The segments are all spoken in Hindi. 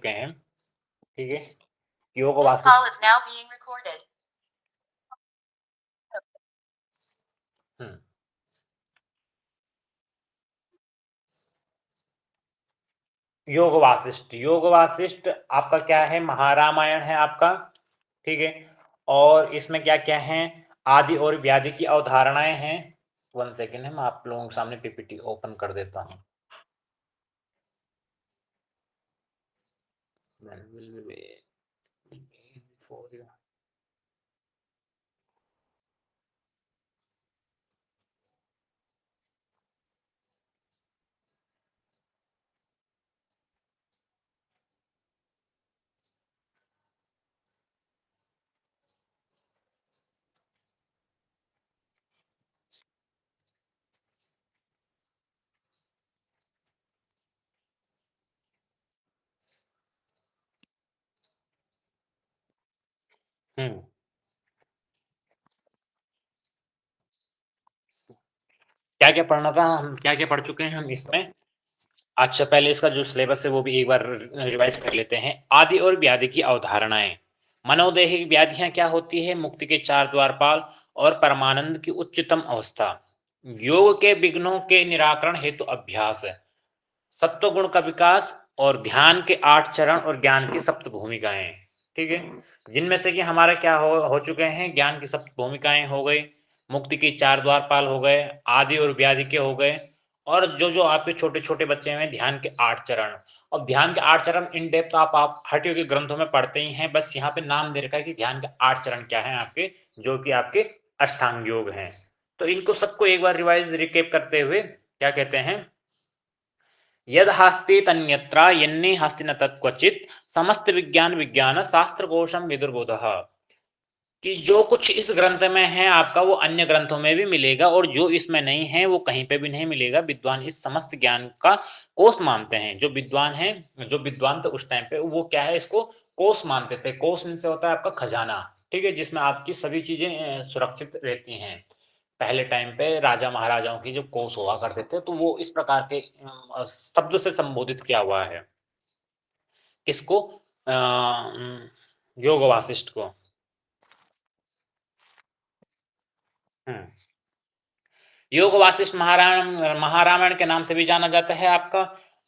हैं, ठीक है। योग This Vasishtha call is now being recorded. योग वासिष्ठ, योग वासिष्ठ आपका क्या है, महारामायण है आपका, ठीक है। और इसमें क्या क्या है, आदि और व्याधि की अवधारणाएं हैं। 1 सेकेंड है, मैं आप लोगों के सामने पीपीटी ओपन कर देता हूँ। हम्म क्या क्या पढ़ना था, हम क्या क्या पढ़ चुके हैं हम इसमें। अच्छा, पहले इसका जो सिलेबस है वो भी एक बार रिवाइज कर लेते हैं। आदि और व्याधि की अवधारणाएं। मनोदैहिक व्याधियां क्या होती है, मुक्ति के 4 द्वारपाल और परमानंद की उच्चतम अवस्था। योग के विघ्नों के निराकरण हेतु अभ्यास है। सत्व गुण का विकास और ध्यान के 8 चरण और ज्ञान की 7 भूमिकाएं, ठीक है। जिनमें से कि हमारा क्या हो चुके हैं, ज्ञान की 7 भूमिकाएं हो गई, मुक्ति के 4 द्वारपाल हो गए, आदि और व्याधि के हो गए, और जो जो आपके छोटे छोटे बच्चे हैं ध्यान के 8 चरण। अब ध्यान के 8 चरण इन डेप्थ आप हटियो के ग्रंथों में पढ़ते ही हैं, बस यहाँ पे नाम दे रखा है कि ध्यान के 8 चरण क्या है आपके, जो कि आपके अष्टांग योग हैं। तो इनको सबको एक बार रिवाइज रिकेप करते हुए क्या कहते हैं, यद हास्ति तन्यत्र यन्ने हास्ति न तत्क्वचित् समस्त विज्ञान विज्ञान शास्त्र कोशम विदुर्बोधः। कि जो कुछ इस ग्रंथ में है आपका वो अन्य ग्रंथों में भी मिलेगा, और जो इसमें नहीं है वो कहीं पे भी नहीं मिलेगा। विद्वान इस समस्त ज्ञान का कोष मानते हैं। जो विद्वान है, जो विद्वान थे उस टाइम पे, वो क्या है, इसको कोष मानते थे। कोष से होता है आपका खजाना, ठीक है, जिसमें आपकी सभी चीजें सुरक्षित रहती हैं। पहले टाइम पे राजा महाराजाओं की जो कोष हुआ करते थे, तो वो इस प्रकार के शब्द से संबोधित किया हुआ है। किसको, योग वासिष्ठ को। हम्म योग वासिष्ठ महारामायण के नाम से भी जाना जाता है आपका।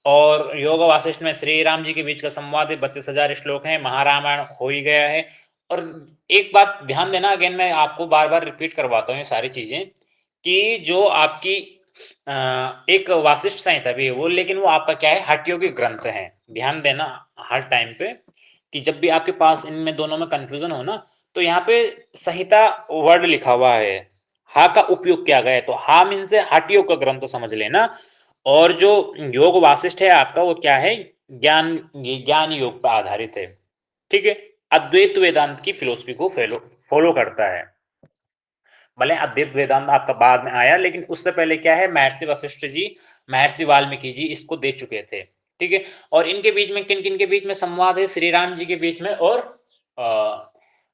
और योग वासिष्ठ में श्री राम जी के बीच का संवाद है, 32,000 श्लोक हैं, महारामायण हो ही गया है। और एक बात ध्यान देना, अगेन मैं आपको बार बार रिपीट करवाता हूँ ये सारी चीजें, कि जो आपकी एक वासिष्ठ संहिता भी है वो, लेकिन वो आपका क्या है, हठ योगी ग्रंथ है। ध्यान देना हर टाइम पे, कि जब भी आपके पास इनमें दोनों में कंफ्यूजन हो ना, तो यहाँ पे संहिता वर्ड लिखा हुआ है, हा का उपयोग किया गया है, तो हा मीन से हठ योग का ग्रंथ समझ लेना। और जो योग वासिष्ठ है आपका, वो क्या है, ज्ञान ज्ञान योग पर आधारित है, ठीक है। अद्वैत वेदांत की फिलोसफी को फॉलो करता है। भले अद्वैत वेदांत आपका बाद में आया, लेकिन उससे पहले क्या है, महर्षि वशिष्ठ जी, महर्षि वाल्मीकि जी इसको दे चुके थे, ठीक है। और इनके बीच में किन किन के बीच में संवाद है, श्री राम जी के बीच में और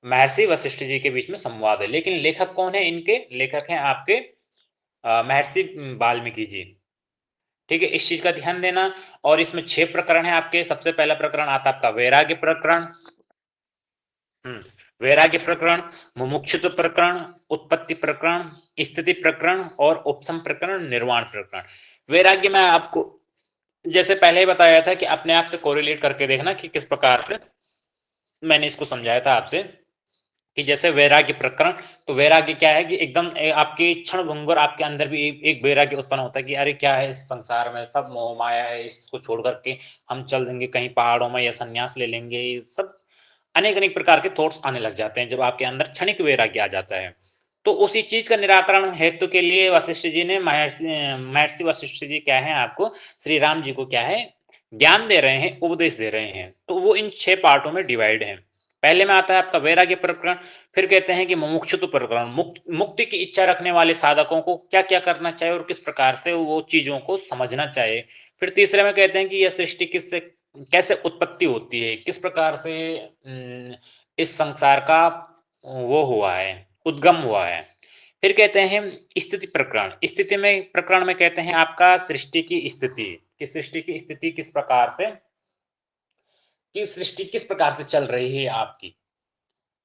महर्षि वशिष्ठ जी के बीच में संवाद है। लेकिन लेखक कौन है, इनके लेखक हैं आपके महर्षि वाल्मीकि जी, ठीक है, इस चीज का ध्यान देना। और इसमें 6 प्रकरण है आपके। सबसे पहला प्रकरण आता है आपका वैराग्य प्रकरण। वैराग्य प्रकरण, मुमुक्षुत्व प्रकरण, उत्पत्ति प्रकरण, स्थिति प्रकरण और उपशम प्रकरण, निर्वाण प्रकरण। वैराग्य में आपको जैसे पहले ही बताया था कि अपने आप से कोरिलेट करके देखना कि किस प्रकार से मैंने इसको समझाया था आपसे, कि जैसे वैराग्य प्रकरण, तो वैराग्य क्या है कि एकदम आपके क्षण भंगुर आपके अंदर भी एक वैराग्य उत्पन्न होता है कि अरे क्या है, इस संसार में सब मोह माया है, इसको छोड़ करके हम चल देंगे कहीं पहाड़ों में या संन्यास ले लेंगे। ये सब अनेक अनेक प्रकार के थॉट्स आने लग जाते हैं जब आपके अंदर क्षणिक वैराग्य आ जाता है। तो उसी चीज का निराकरण हेतु के लिए वशिष्ठ जी ने, महर्षि महर्षि वशिष्ठ जी क्या है आपको, श्री राम जी को क्या है, ज्ञान दे रहे हैं, उपदेश दे रहे हैं। तो वो इन 6 पार्टों में डिवाइड है। पहले में आता है आपका वैराग्य प्रकरण। फिर कहते हैं कि मुमुक्षुत्व प्रकरण, मुक्ति की इच्छा रखने वाले साधकों को क्या क्या करना चाहिए और किस प्रकार से वो चीजों को समझना चाहिए। फिर तीसरे में कहते हैं कि यह सृष्टि किससे कैसे उत्पत्ति होती है, किस प्रकार से इस संसार का वो हुआ है, उद्गम हुआ है। फिर कहते हैं स्थिति प्रकरण। स्थिति में प्रकरण में कहते हैं आपका सृष्टि की स्थिति, कि सृष्टि की स्थिति किस प्रकार से कि सृष्टि किस प्रकार से चल रही है आपकी।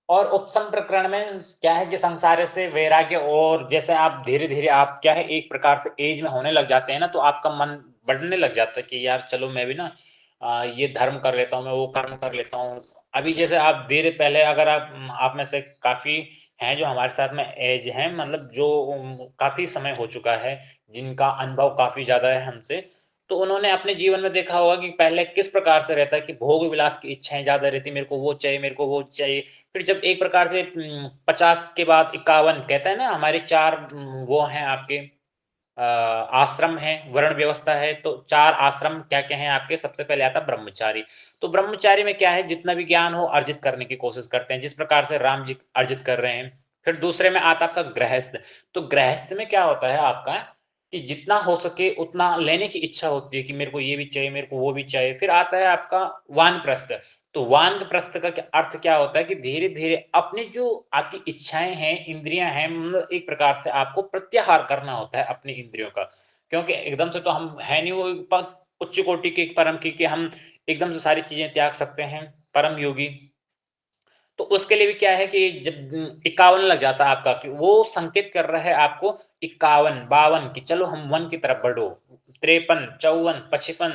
और उपसम प्रकरण में क्या है कि संसार से वैराग्य, और जैसे आप धीरे-धीरे आप क्या है एक प्रकार से एज में होने लग जाते हैं ना, तो आपका मन बढ़ने लग जाता है कि यार चलो मैं भी ना ये धर्म कर लेता हूँ, मैं वो कर्म कर लेता हूँ। अभी जैसे आप धीरे पहले अगर आप में से काफ़ी हैं जो हमारे साथ में एज हैं, मतलब जो काफ़ी समय हो चुका है, जिनका अनुभव काफ़ी ज़्यादा है हमसे, तो उन्होंने अपने जीवन में देखा होगा कि पहले किस प्रकार से रहता है कि भोग विलास की इच्छाएँ ज़्यादा रहती, मेरे को वो चाहिए, मेरे को वो चाहिए। फिर जब एक प्रकार से 50 के बाद 51 कहते हैं ना, हमारे 4 वो हैं आपके आश्रम हैं, वर्ण व्यवस्था है, तो 4 आश्रम क्या-क्या हैं आपके, सबसे पहले आता है ब्रह्मचारी। तो ब्रह्मचारी में क्या है, जितना भी ज्ञान हो अर्जित करने की कोशिश करते हैं, जिस प्रकार से राम जी अर्जित कर रहे हैं। फिर दूसरे में आता है आपका गृहस्थ। तो गृहस्थ में क्या होता है आपका कि जितना हो सके उतना लेने की इच्छा होती है कि मेरे को ये भी चाहिए, मेरे को वो भी चाहिए। फिर आता है आपका वानप्रस्थ। तो वानप्रस्थ का अर्थ क्या होता है कि धीरे-धीरे अपनी जो आपकी इच्छाएँ हैं, इंद्रियाँ हैं, मतलब एक प्रकार से आपको प्रत्याहार करना होता है अपनी इंद्रियों का। क्योंकि एकदम से तो हम है नहीं वो उच्च कोटि के परम कि हम एकदम से सारी चीज़ें त्याग सकते हैं, परम योगी। तो उसके लिए भी क्या है कि जब 51 लग जाता है आपका, कि वो संकेत कर रहा है आपको 51, 52 कि चलो हम 1 की तरफ बढ़ो। 53, 54, 55,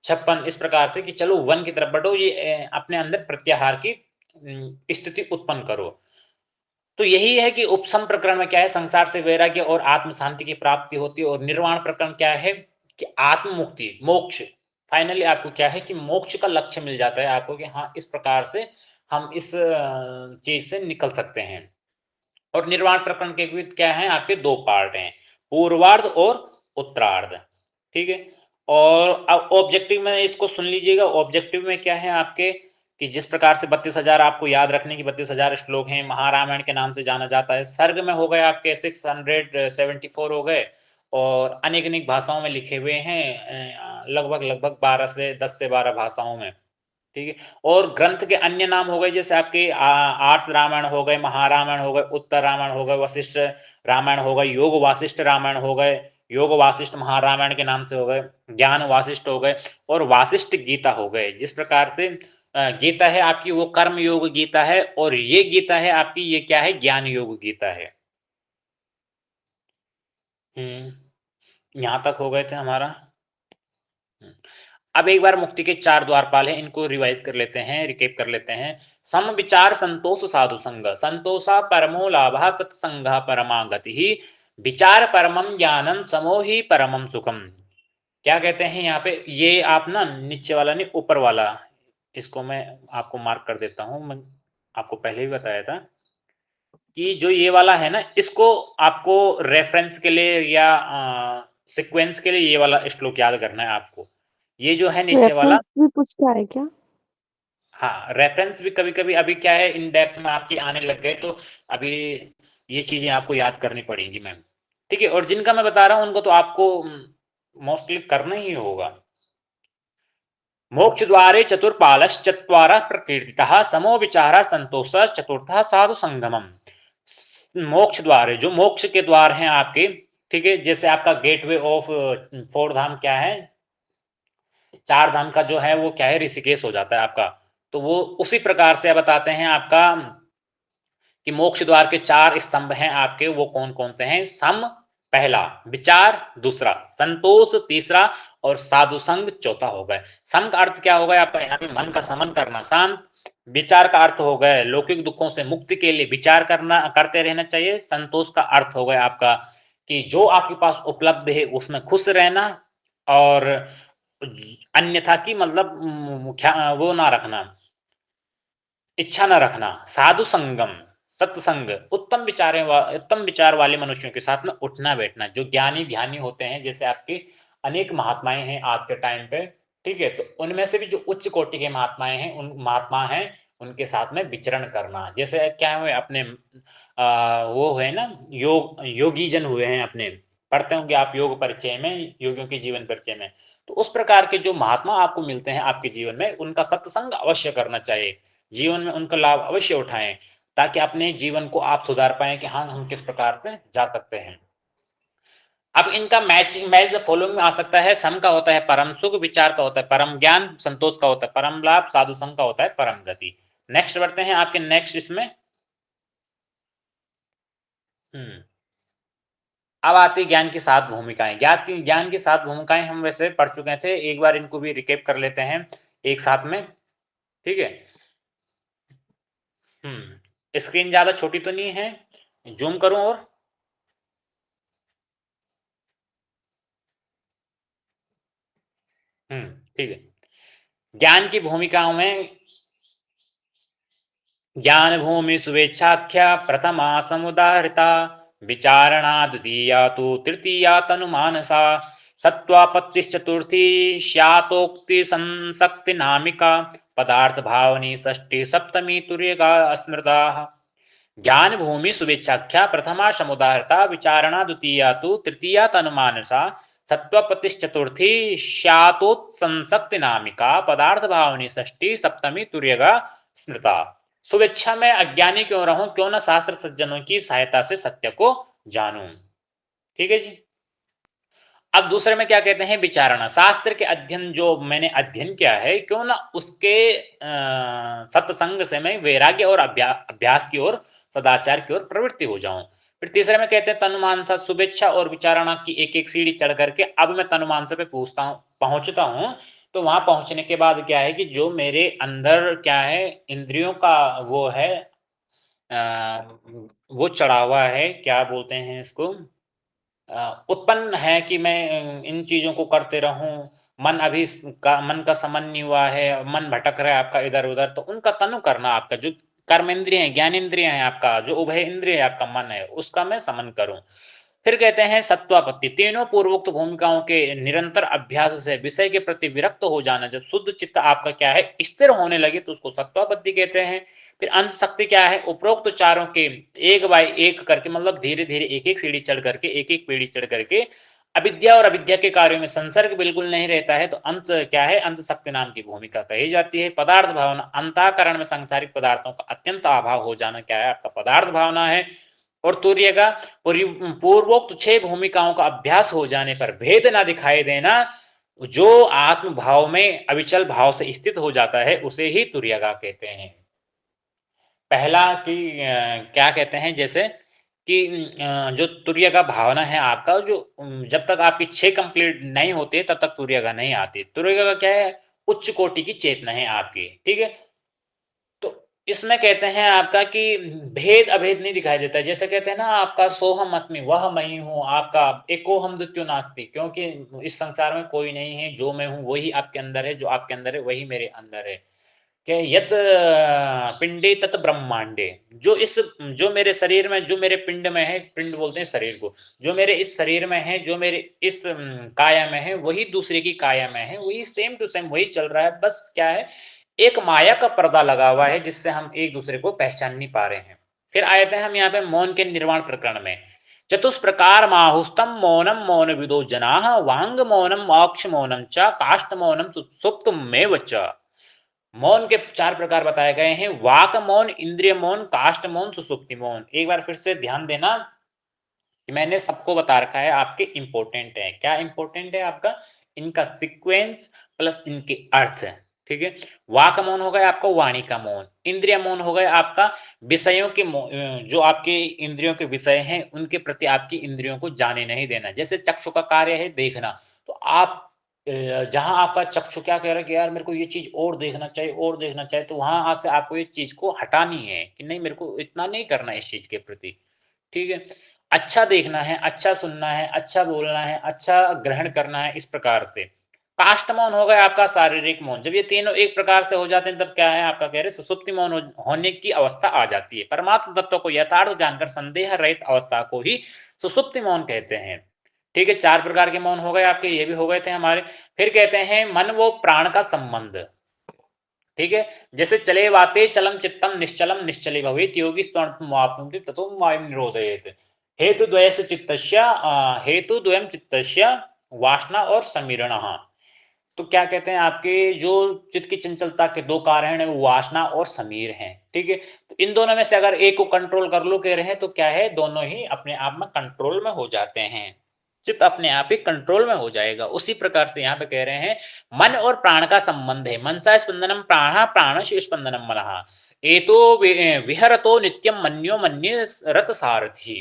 56 इस प्रकार से कि चलो 1 की तरफ बढ़ो, ये अपने अंदर प्रत्याहार की स्थिति उत्पन्न करो। तो यही है कि उपसम प्रकरण में क्या है, संसार से वैराग्य और आत्म शांति की प्राप्ति होती है, और निर्वाण प्रकरण क्या है कि आत्म मुक्ति, मोक्ष। फाइनली आपको क्या है कि मोक्ष का लक्ष्य मिल जाता है आपको कि हाँ, इस प्रकार से हम इस चीज से निकल सकते हैं। और निर्वाण प्रकरण के भी क्या है, आपके 2 पार्ट हैं, पूर्वार्ध और उत्तरार्ध। ठीक है। और अब ऑब्जेक्टिव में इसको सुन लीजिएगा। ऑब्जेक्टिव में क्या है आपके कि जिस प्रकार से 32,000 आपको याद रखने की 32,000 श्लोक हैं, महारामायण के नाम से जाना जाता है। सर्ग में हो गए आपके 674 हो गए, और अनेक अनेक भाषाओं में लिखे हुए हैं, लगभग लगभग 12 से 10 से 12 भाषाओं में। ठीक है। और ग्रंथ के अन्य नाम हो गए, जैसे आपके आर्ष रामायण हो गए, महारामायण हो गए, उत्तर रामायण हो गए, वशिष्ठ रामायण हो गए, योग वासिष्ठ रामायण हो गए, योग वासिष्ठ महारामायण के नाम से हो गए, ज्ञान वासिष्ठ हो गए, और वासिष्ठ गीता हो गए। जिस प्रकार से गीता है आपकी वो कर्म योग गीता है, और ये गीता है आपकी, ये क्या है, ज्ञान योग गीता है। यहाँ तक हो गए थे हमारा। अब एक बार मुक्ति के 4 द्वारपाल हैं, इनको रिवाइज कर लेते हैं, रिकेप कर लेते हैं। सम विचार संतोष साधु संग, संतोषा परमो लाभः सत्संगः परमा गतिः, विचार परमं ज्ञानं समो ही परमं सुखम। क्या कहते हैं यहाँ पे, ये आप ना नीचे वाला नहीं ऊपर वाला, इसको मैं आपको मार्क कर देता हूँ। मैं आपको पहले भी बताया था कि जो ये वाला है ना, इसको आपको रेफरेंस के लिए या सीक्वेंस के लिए ये वाला श्लोक याद करना है आपको। ये जो है नीचे वाला, रेफरेंस भी पूछता है क्या? हाँ, रेफरेंस भी कभी-कभी अभी क्या है इन डेप्थ में आपके आने लग गए, तो अभी ये चीज़ें आपको याद करनी पड़ेंगी मैम। ठीक है। और जिनका मैं बता रहा हूँ उनको तो आपको मोस्टली करना ही होगा। मोक्ष द्वारे चतुर्पालश्चत्वारः प्रकीर्तितः समो विचारः संतोषः चतुर्थः साधु संगमम। मोक्ष द्वार है, जो मोक्ष के द्वार हैं आपके, ठीक है, जैसे आपका गेटवे ऑफ 4 धाम क्या है, 4 धाम का जो है वो क्या है, ऋषिकेश हो जाता है आपका। तो वो उसी प्रकार से बताते हैं आपका कि मोक्ष द्वार के 4 स्तंभ हैं आपके, वो कौन कौन से हैं। सम पहला, विचार दूसरा, संतोष तीसरा, और साधु संग चौथा हो गए। सम का अर्थ क्या होगा आपका, यहाँ पे मन का समन करना, शांत। विचार का अर्थ हो गए लौकिक दुखों से मुक्ति के लिए विचार करना, करते रहना चाहिए। संतोष का अर्थ हो गया आपका कि जो आपके पास उपलब्ध है उसमें खुश रहना, और अन्यथा की मतलब वो ना रखना, इच्छा न रखना। साधु संगम, सत्संग, उत्तम विचार वाले मनुष्यों के साथ में उठना बैठना, जो ज्ञानी ध्यानी होते हैं, जैसे आपके अनेक महात्माएं हैं आज के टाइम पे। ठीक है। तो उनमें से भी जो उच्च कोटि के महात्माएं हैं, उन महात्मा हैं, उनके साथ में विचरण करना। जैसे क्या हुए अपने वो हुए ना, योगी जन हुए हैं अपने, पढ़ते होंगे आप योग परिचय में, योगियों के जीवन परिचय में। तो उस प्रकार के जो महात्मा आपको मिलते हैं आपके जीवन में, उनका सत्संग अवश्य करना चाहिए। जीवन में उनका लाभ अवश्य उठाएं, ताकि अपने जीवन को आप सुधार पाएं कि हाँ, हम किस प्रकार से जा सकते हैं। अब इनका मैच द फॉलोइंग में आ सकता है। सम का होता है परम सुख, विचार का होता है परम ज्ञान, संतोष का होता है परम लाभ, साधु संग का होता है परम गति। नेक्स्ट बढ़ते हैं आपके नेक्स्ट इसमें। हम्म अब आती है ज्ञान की 7 भूमिकाएं। ज्ञान की 7 भूमिकाएं हम वैसे पढ़ चुके थे, एक बार इनको भी रिकेप कर लेते हैं एक साथ में। ठीक है। स्क्रीन ज्यादा छोटी तो नहीं है? जूम करूं और? ठीक है। ज्ञान की भूमिकाओं में ज्ञान भूमि शुभेच्छाख्या प्रथमा समुदाहृता, विचारणा द्वितीया तो तृतीया तनुमानसा, सत्वापत्तिश्चतुर्थी स्यातोक्ति संसक्ति नामिका, पदार्थ भावनी षष्ठी सप्तमी तुर्यगा स्मृता। ज्ञान भूमि शुभेच्छाख्या प्रथमा समुदाहृता, विचारणा द्वितीया तो तृतीया तनुमानसा, सत्वपतिश्चतुर्थी स्यातोत्संसक्ति नामिका, पदार्थ भावनी षष्ठी सप्तमी तुर्यगा स्मृता। शुभेच्छा में अज्ञानी क्यों रहूं, क्यों न शास्त्र सज्जनों की सहायता से सत्य को जानूं। ठीक है जी। अब दूसरे में क्या कहते हैं, विचारणा। शास्त्र के अध्ययन जो मैंने अध्ययन किया है, क्यों ना उसके सत्संग से मैं वैराग्य और अभ्यास की ओर, सदाचार की ओर प्रवृत्ति हो जाऊं। फिर तीसरे में कहते हैं तनुमानसा। शुभेच्छा और विचारणा की एक एक सीढ़ी चढ़ करके अब मैं तनुमानसा पे पहुंचता हूं। तो वहां पहुंचने के बाद क्या है कि जो मेरे अंदर क्या है, इंद्रियों का वो है, वो चढ़ा हुआ है, क्या बोलते हैं इसको, उत्पन्न है कि मैं इन चीजों को करते रहूं। मन का समन नहीं हुआ है, मन भटक रहा है आपका इधर उधर, तो उनका तनु करना, आपका जो कर्मेंद्रिय है, ज्ञानेंद्रिय है, आपका जो उभय इंद्रिय है, आपका मन है, उसका मैं समन करूं। फिर कहते हैं सत्वापत्ति। तीनों पूर्वोक्त भूमिकाओं के निरंतर अभ्यास से विषय के प्रति विरक्त हो जाना, जब शुद्ध चित्त आपका क्या है, स्थिर होने लगे, तो उसको सत्वापत्ति कहते हैं। फिर अंत शक्ति क्या है, उपरोक्त चारों के एक बाय एक करके, मतलब धीरे धीरे एक एक सीढ़ी चढ़ करके, एक एक पीढ़ी चढ़ करके अविद्या और अविद्या के कार्यों में संसर्ग बिल्कुल नहीं रहता है, तो अंत क्या है, अंत शक्ति नाम की भूमिका कही जाती है। पदार्थ भावना। अंतःकरण में सांसारिक पदार्थों का अत्यंत अभाव हो जाना क्या है, आपका पदार्थ भावना है। और तुर्य का पूर्वोक्त 6 भूमिकाओं का अभ्यास हो जाने पर भेद ना दिखाई देना, जो आत्म भाव में अविचल भाव से स्थित हो जाता है, उसे ही तुर्यगा कहते हैं। पहला कि क्या कहते हैं, जैसे कि जो तुर्य का भावना है आपका, जो जब तक आपकी 6 कंप्लीट नहीं होते तब तक तुर्य का नहीं आती। तुर्य का क्या है, उच्च कोटि की चेतना है आपकी। ठीक है। तो इसमें कहते हैं आपका कि भेद अभेद नहीं दिखाई देता। जैसे कहते हैं ना आपका सोहम अस्मि, वह मैं ही हूँ, आपका एको हम क्यों नास्ति, क्योंकि इस संसार में कोई नहीं है, जो मैं हूँ वही आपके अंदर है, जो आपके अंदर है वही मेरे अंदर है। क्या यत पिंडे तत ब्रह्मांडे। जो मेरे शरीर में, जो मेरे पिंड में है, पिंड बोलते हैं शरीर को, जो मेरे इस शरीर में है, जो मेरे इस काया में है, वही दूसरे की काया में है, वही सेम टू सेम वही चल रहा है। बस क्या है, एक माया का पर्दा लगा हुआ है, जिससे हम एक दूसरे को पहचान नहीं पा रहे हैं। फिर आए थे हम यहाँ पे मौन के निर्वाण प्रकरण में। चतुष्प्रकार माहुस्तम मौनम मौन विदो जना, वांग मौनम अक्ष मौनम च काष्ठ मौनम सुप्त में च। मौन के 4 प्रकार बताए गए हैं। वाक मौन, इंद्रिय मौन, काष्ठ मौन, सुसुप्ति मौन। एक बार फिर से ध्यान देना कि मैंने सबको बता रखा है, आपके इंपॉर्टेंट है। क्या इंपॉर्टेंट है आपका, इनका सीक्वेंस प्लस इनके अर्थ। ठीक है। वाक मौन हो गया आपका वाणी का मौन। इंद्रिय मौन हो गया आपका विषयों के जो आपके इंद्रियों के विषय हैं, उनके प्रति आपकी इंद्रियों को जाने नहीं देना। जैसे चक्षु का कार्य है देखना, तो आप जहां आपका चक्षु क्या कह रहा है कि यार मेरे को ये चीज और देखना चाहिए, और देखना चाहिए, तो वहां से आपको ये चीज को हटानी है कि नहीं, मेरे को इतना नहीं करना इस चीज के प्रति। ठीक है। अच्छा देखना है, अच्छा सुनना है, अच्छा बोलना है, अच्छा ग्रहण करना है, इस प्रकार से। काष्ठ मौन हो गया आपका शारीरिक मौन। जब ये तीनों एक प्रकार से हो जाते हैं, तब क्या है आपका, कह रहे सुसुप्ति मौन होने की अवस्था आ जाती है। परमात्म तत्व को यथार्थ जानकर संदेह रहित अवस्था को ही सुसुप्ति मौन कहते हैं। ठीक है। 4 प्रकार के मौन हो गए आपके, ये भी हो गए थे हमारे। फिर कहते हैं मन वो प्राण का संबंध। ठीक है। जैसे चले वाते चलम चित्तम निश्चलम निश्चले भवेत योगी तत्व ततो वायुम निरोधयेत। हेतु द्वयस्य चित्तस्य हेतु द्वयम चित्तस्य वासना और समीरण। तो क्या कहते हैं, आपके जो चित्त की चंचलता के 2 कारण हैं, वो वासना और समीर हैं। ठीक है। तो इन दोनों में से अगर एक को कंट्रोल कर लो कह रहे हैं, तो क्या है, दोनों ही अपने आप में कंट्रोल में हो जाते हैं। चित्त अपने आप ही कंट्रोल में हो जाएगा। उसी प्रकार से यहाँ पे कह रहे हैं मन और प्राण का संबंध है। मनसा स्पंदनम प्राण प्राणश स्पंदनम मनः एतो विहरतो नित्यम मन्यो मन्ये रथ सारथी।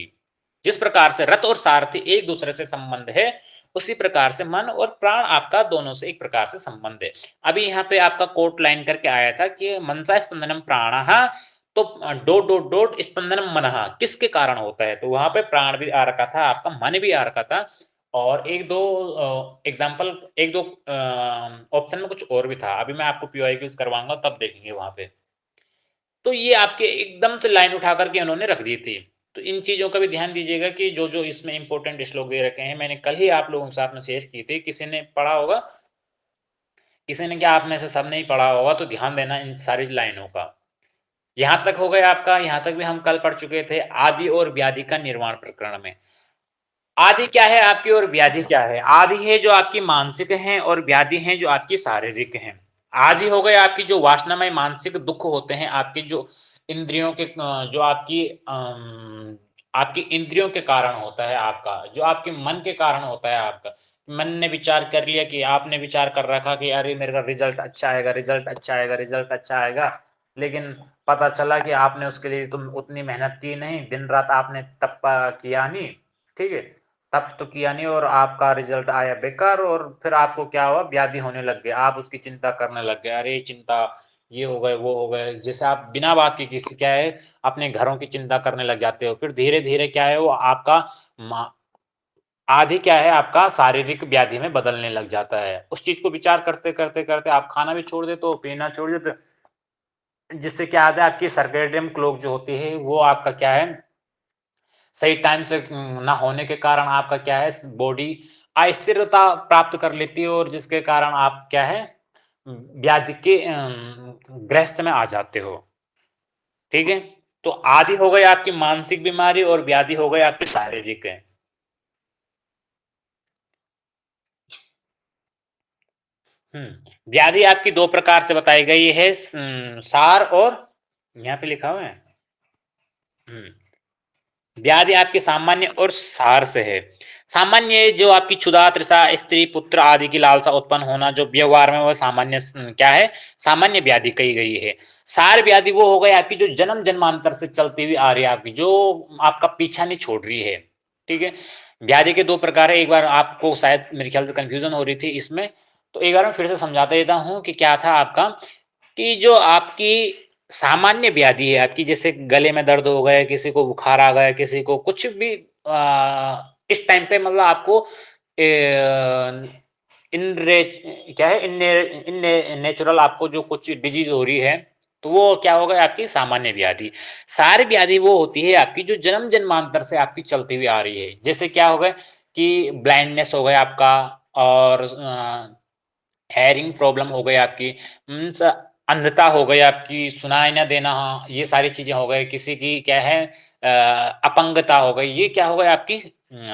जिस प्रकार से रथ और सारथी एक दूसरे से संबंध है, उसी प्रकार से मन और प्राण आपका दोनों से एक प्रकार से संबंध है। अभी यहाँ पे आपका कोट लाइन करके आया था कि मनसा स्पंदनम प्राणः, तो डॉट डॉट डॉट स्पंदनम मनः किसके कारण होता है, तो वहां पे प्राण भी आ रखा था, आपका मन भी आ रखा था, और एक दो एग्जांपल, एक दो ऑप्शन में कुछ और भी था। अभी मैं आपको पीवाईक्यूज करवाऊंगा तब देखेंगे वहां पे। तो ये आपके एकदम से लाइन उठा करके उन्होंने रख दी थी। तो इन चीजों का भी ध्यान दीजिएगा कि जो जो इसमें इंपॉर्टेंट श्लोक दे रखे हैं, मैंने कल ही आप लोगों के साथ में शेयर की थी, किसी ने पढ़ा होगा, किसी ने क्या, आप में से सब ने ही पढ़ा होगा, तो ध्यान देना इन सारी लाइनों का। यहां तक हो गया आपका, यहां तक भी हम कल पढ़ चुके थे आदि और व्याधि का निर्माण प्रकरण में। आदि क्या है आपकी और व्याधि क्या है? आदि है जो आपकी मानसिक है और व्याधि है जो आपकी शारीरिक है। आदि हो गए आपकी जो वासनामय मानसिक दुख होते हैं, आपके जो इंद्रियों के जो आपकी इंद्रियों के कारण होता है, आपका जो आपके मन के कारण होता है। आपका मन ने विचार कर लिया, कि आपने विचार कर रखा कि अरे मेरे का रिजल्ट अच्छा आएगा, रिजल्ट अच्छा आएगा, रिजल्ट अच्छा आएगा, लेकिन पता चला कि आपने उसके लिए तुम उतनी मेहनत की नहीं, दिन रात आपने तप किया नहीं, ठीक है, तप तो किया नहीं, और आपका रिजल्ट आया बेकार, और फिर आपको क्या हुआ, व्याधि होने लग गया, आप उसकी चिंता करने लग गए, अरे चिंता, ये हो गए वो हो गए, जैसे आप बिना बात के किसी क्या है अपने घरों की चिंता करने लग जाते हो। फिर धीरे धीरे क्या है वो आपका आदि क्या है आपका शारीरिक व्याधि में बदलने लग जाता है। उस चीज को विचार करते करते करते आप खाना भी छोड़ देते हो, पीना छोड़ देते हो, जिससे क्या आता है आपकी सर्केडियन क्लॉक जो होती है वो आपका क्या है सही टाइम से ना होने के कारण आपका क्या है बॉडी अस्थिरता प्राप्त कर लेती है, और जिसके कारण आप क्या है व्याधि के ग्रस्त में आ जाते हो। ठीक है, तो आदि हो गई आपकी मानसिक बीमारी और व्याधि हो गई आपकी शारीरिक है। व्याधि आपकी दो प्रकार से बताई गई है, सार और, यहाँ पे लिखा हुआ है, व्याधि आपकी सामान्य और सार से है। सामान्य जो आपकी क्षुधा, तृषा, स्त्री पुत्र आदि की लालसा उत्पन्न होना, जो व्यवहार में वो सामान्य क्या है, सामान्य व्याधि कही गई है। सार व्याधि वो हो गई आपकी जो जन्म जन्मांतर से चलती हुई आ रही है, आपकी जो आपका पीछा नहीं छोड़ रही है। ठीक है, व्याधि के दो प्रकार है, एक बार आपको शायद मेरे ख्याल से कंफ्यूजन हो रही थी इसमें, तो एक बार मैं फिर से समझाता देता हूँ कि क्या था आपका, कि जो आपकी सामान्य व्याधि है आपकी, जैसे गले में दर्द हो गया, किसी को बुखार आ गया, किसी को कुछ भी इस टाइम पे मतलब आपको इन क्या है इन नेचुरल आपको जो कुछ डिजीज हो रही है, तो वो क्या होगा आपकी सामान्य व्याधि। सारी व्याधि वो होती है आपकी जो जन्म जन्मांतर से आपकी चलती हुई आ रही है। जैसे क्या होगा कि ब्लाइंडनेस हो गया आपका, और हेयरिंग प्रॉब्लम हो गई आपकी, मीन्स अंधता हो गई आपकी, सुनाई न देना, हाँ, ये सारी चीजें हो गई, किसी की क्या है अपंगता हो गई, ये क्या हो गई आपकी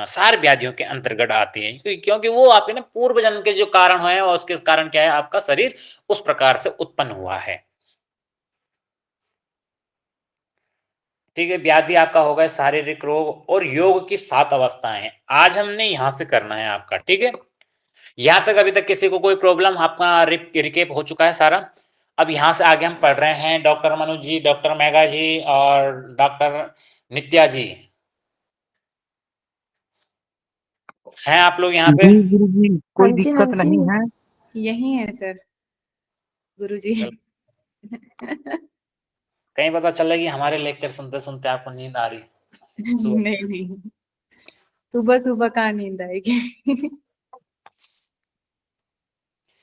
सार व्याधियों के अंतर्गत आती है, क्योंकि वो आपके ना पूर्व जन्म के जो कारण है, और उसके कारण क्या है आपका शरीर उस प्रकार से उत्पन्न हुआ है। ठीक है, व्याधि आपका होगा शारीरिक रोग, और योग की 7 अवस्थाएं हैं, आज हमने यहां से करना है आपका। ठीक है, यहां तक अभी तक किसी को कोई प्रॉब्लम, आपका रिकेप हो चुका है सारा। अब यहां से आगे हम पढ़ रहे हैं डॉक्टर मनु जी, डॉक्टर मेघा जी और डॉक्टर नित्या जी। हैं आप लोग यहाँ पे? जी गुरुजी, हाँ कोई जी, हाँ दिक्कत जी। नहीं है। यही है सर, गुरुजी। चलो, कहीं पता चले कि हमारे लेक्चर सुनते सुनते आपको नींद आ रही सुबह। नहीं नहीं, सुबह सुबह कहाँ नींद आएगी।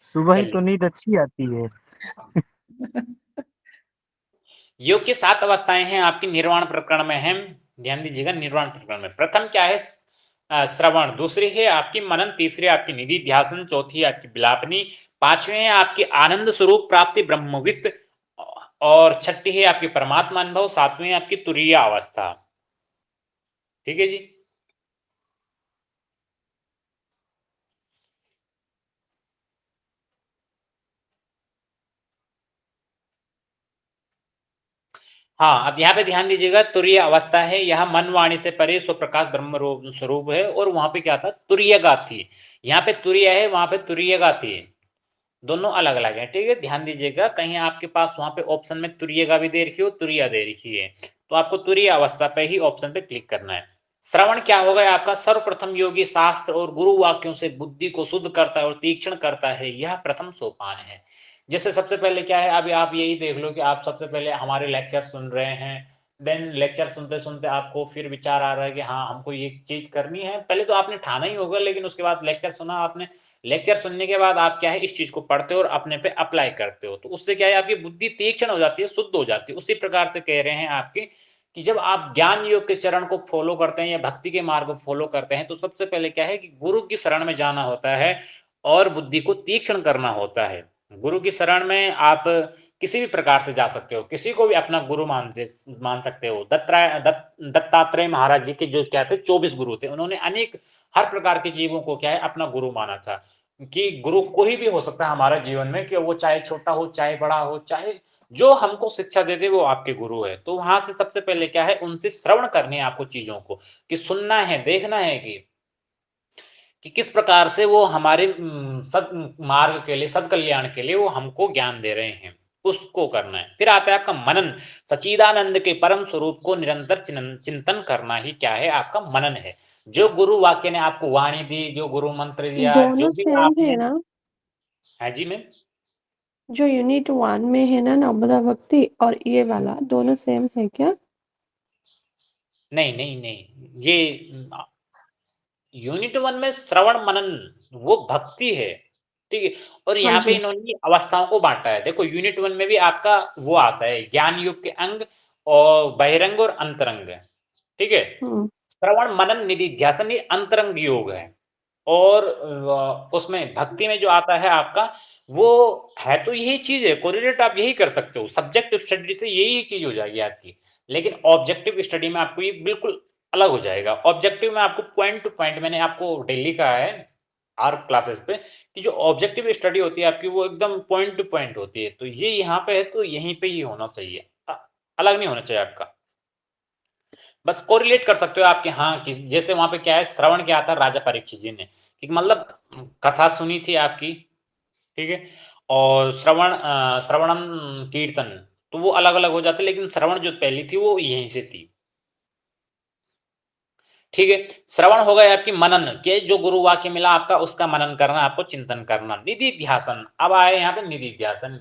सुबह ही चलिए, तो नींद अच्छी आती है। योग की 7 अवस्थाएं हैं आपकी निर्वाण प्रकरण में है। ध्यान दीजिएगा, निर्वाण प्रकरण में प्रथम क्या है श्रवण, दूसरी है आपकी मनन, तीसरी आपकी निधि ध्यासन, चौथी आपकी विलापनी, पांचवी है आपकी आनंद स्वरूप प्राप्ति ब्रह्मविद, और छठी है आपकी परमात्मा अनुभव, सातवीं है आपकी तुरीय अवस्था। ठीक है जी। हाँ, अब यहाँ पे ध्यान दीजिएगा, तुरीय अवस्था है, यह मन वाणी से परे स्वप्रकाश ब्रह्म स्वरूप है, और वहां पे क्या था, तुरीयगा थी। यहाँ पे तुरीय है, वहां पे तुरीयगा थी, दोनों अलग अलग है। ठीक है, ध्यान दीजिएगा, कहीं आपके पास वहां पे ऑप्शन में तुरीयगा भी दे रखी हो, तुरीया दे रखी है, तो आपको तुरीय अवस्था पे ही ऑप्शन पे क्लिक करना है। श्रवण क्या होगा आपका, सर्वप्रथम योगी शास्त्र और गुरु वाक्यों से बुद्धि को शुद्ध करता है और तीक्ष्ण करता है, यह प्रथम सोपान है। जैसे सबसे पहले क्या है, अभी आप यही देख लो कि आप सबसे पहले हमारे लेक्चर सुन रहे हैं, देन लेक्चर सुनते सुनते आपको फिर विचार आ रहा है कि हाँ हमको ये चीज करनी है। पहले तो आपने ठाना ही होगा, लेकिन उसके बाद लेक्चर सुना आपने, लेक्चर सुनने के बाद आप क्या है, इस चीज को पढ़ते हो और अपने पे अप्लाई करते हो, तो उससे क्या है, आपकी बुद्धि तीक्ष्ण हो जाती है, शुद्ध हो जाती है। उसी प्रकार से कह रहे हैं आपकी कि जब आप ज्ञान योग के चरण को फॉलो करते हैं या भक्ति के मार्ग को फॉलो करते हैं, तो सबसे पहले क्या है कि गुरु की शरण में जाना होता है और बुद्धि को तीक्ष्ण करना होता है। गुरु की शरण में आप किसी भी प्रकार से जा सकते हो, किसी को भी अपना गुरु मान सकते हो। दत्तात्रेय महाराज जी के जो क्या थे, 24 गुरु थे, उन्होंने अनेक हर प्रकार के जीवों को क्या है, अपना गुरु माना था। कि गुरु कोई भी हो सकता है हमारे जीवन में, कि वो चाहे छोटा हो चाहे बड़ा हो, चाहे जो हमको शिक्षा दे दे वो आपके गुरु है। तो वहां से सबसे पहले क्या है, उनसे श्रवण करनी है आपको चीजों को, कि सुनना है, देखना है कि किस प्रकार से वो हमारे सद मार्ग के लिए, सद कल्याण के लिए वो हमको ज्ञान दे रहे हैं, उसको करना है। फिर आता है आपका मनन, सच्चिदानंद के परम स्वरूप को निरंतर चिंतन करना ही क्या है, आपका मनन है। जो गुरु वाक्य ने आपको वाणी दी, जो गुरु मंत्र दिया, दोनों जो भी सेम है आपने, ना? है जी मैम। जो यूनिट 1 में है ना नर्मदा भक्ति, और ये वाला दोनों सेम है क्या? नहीं नहीं नहीं, ये यूनिट 1 में श्रवण मनन वो भक्ति है, ठीक है। और हाँ यहाँ पे जी। इन्होंने अवस्थाओं को बांटा है। देखो यूनिट 1 में भी आपका वो आता है, ज्ञान युग के अंग और बहिरंग और अंतरंग, ठीक है। हम्म। श्रवण मनन निधि ध्यान, ये अंतरंग योग है। और उसमें भक्ति में जो आता है आपका, वो है तो यही चीज है, कोरिलेट आप यही कर सकते हो, सब्जेक्टिव स्टडी से यही चीज हो जाएगी आपकी। लेकिन ऑब्जेक्टिव स्टडी में आपको ये बिल्कुल अलग हो जाएगा। ऑब्जेक्टिव में आपको पॉइंट टू पॉइंट, मैंने आपको डेली कहा है आर क्लासेस पे, कि जो ऑब्जेक्टिव स्टडी होती है आपकी, वो एकदम पॉइंट टू पॉइंट होती है। तो ये यहाँ पे है, तो यहीं पे ही होना चाहिए, अलग नहीं होना चाहिए आपका। बस कोरिलेट कर सकते हो आपके, हाँ कि जैसे वहां पे क्या है, श्रवण क्या था राजा परीक्षित जी ने, कि मतलब कथा सुनी थी आपकी, ठीक है। और श्रवणम कीर्तन, तो वो अलग अलग हो जाते, लेकिन श्रवण जो पहली थी वो यहीं से थी, ठीक है। श्रवण हो गए आपकी मनन के, जो गुरु वाक्य मिला आपका उसका मनन करना, आपको चिंतन करना। निधि ध्यासन, अब आए यहाँ पे निधि ध्यासन।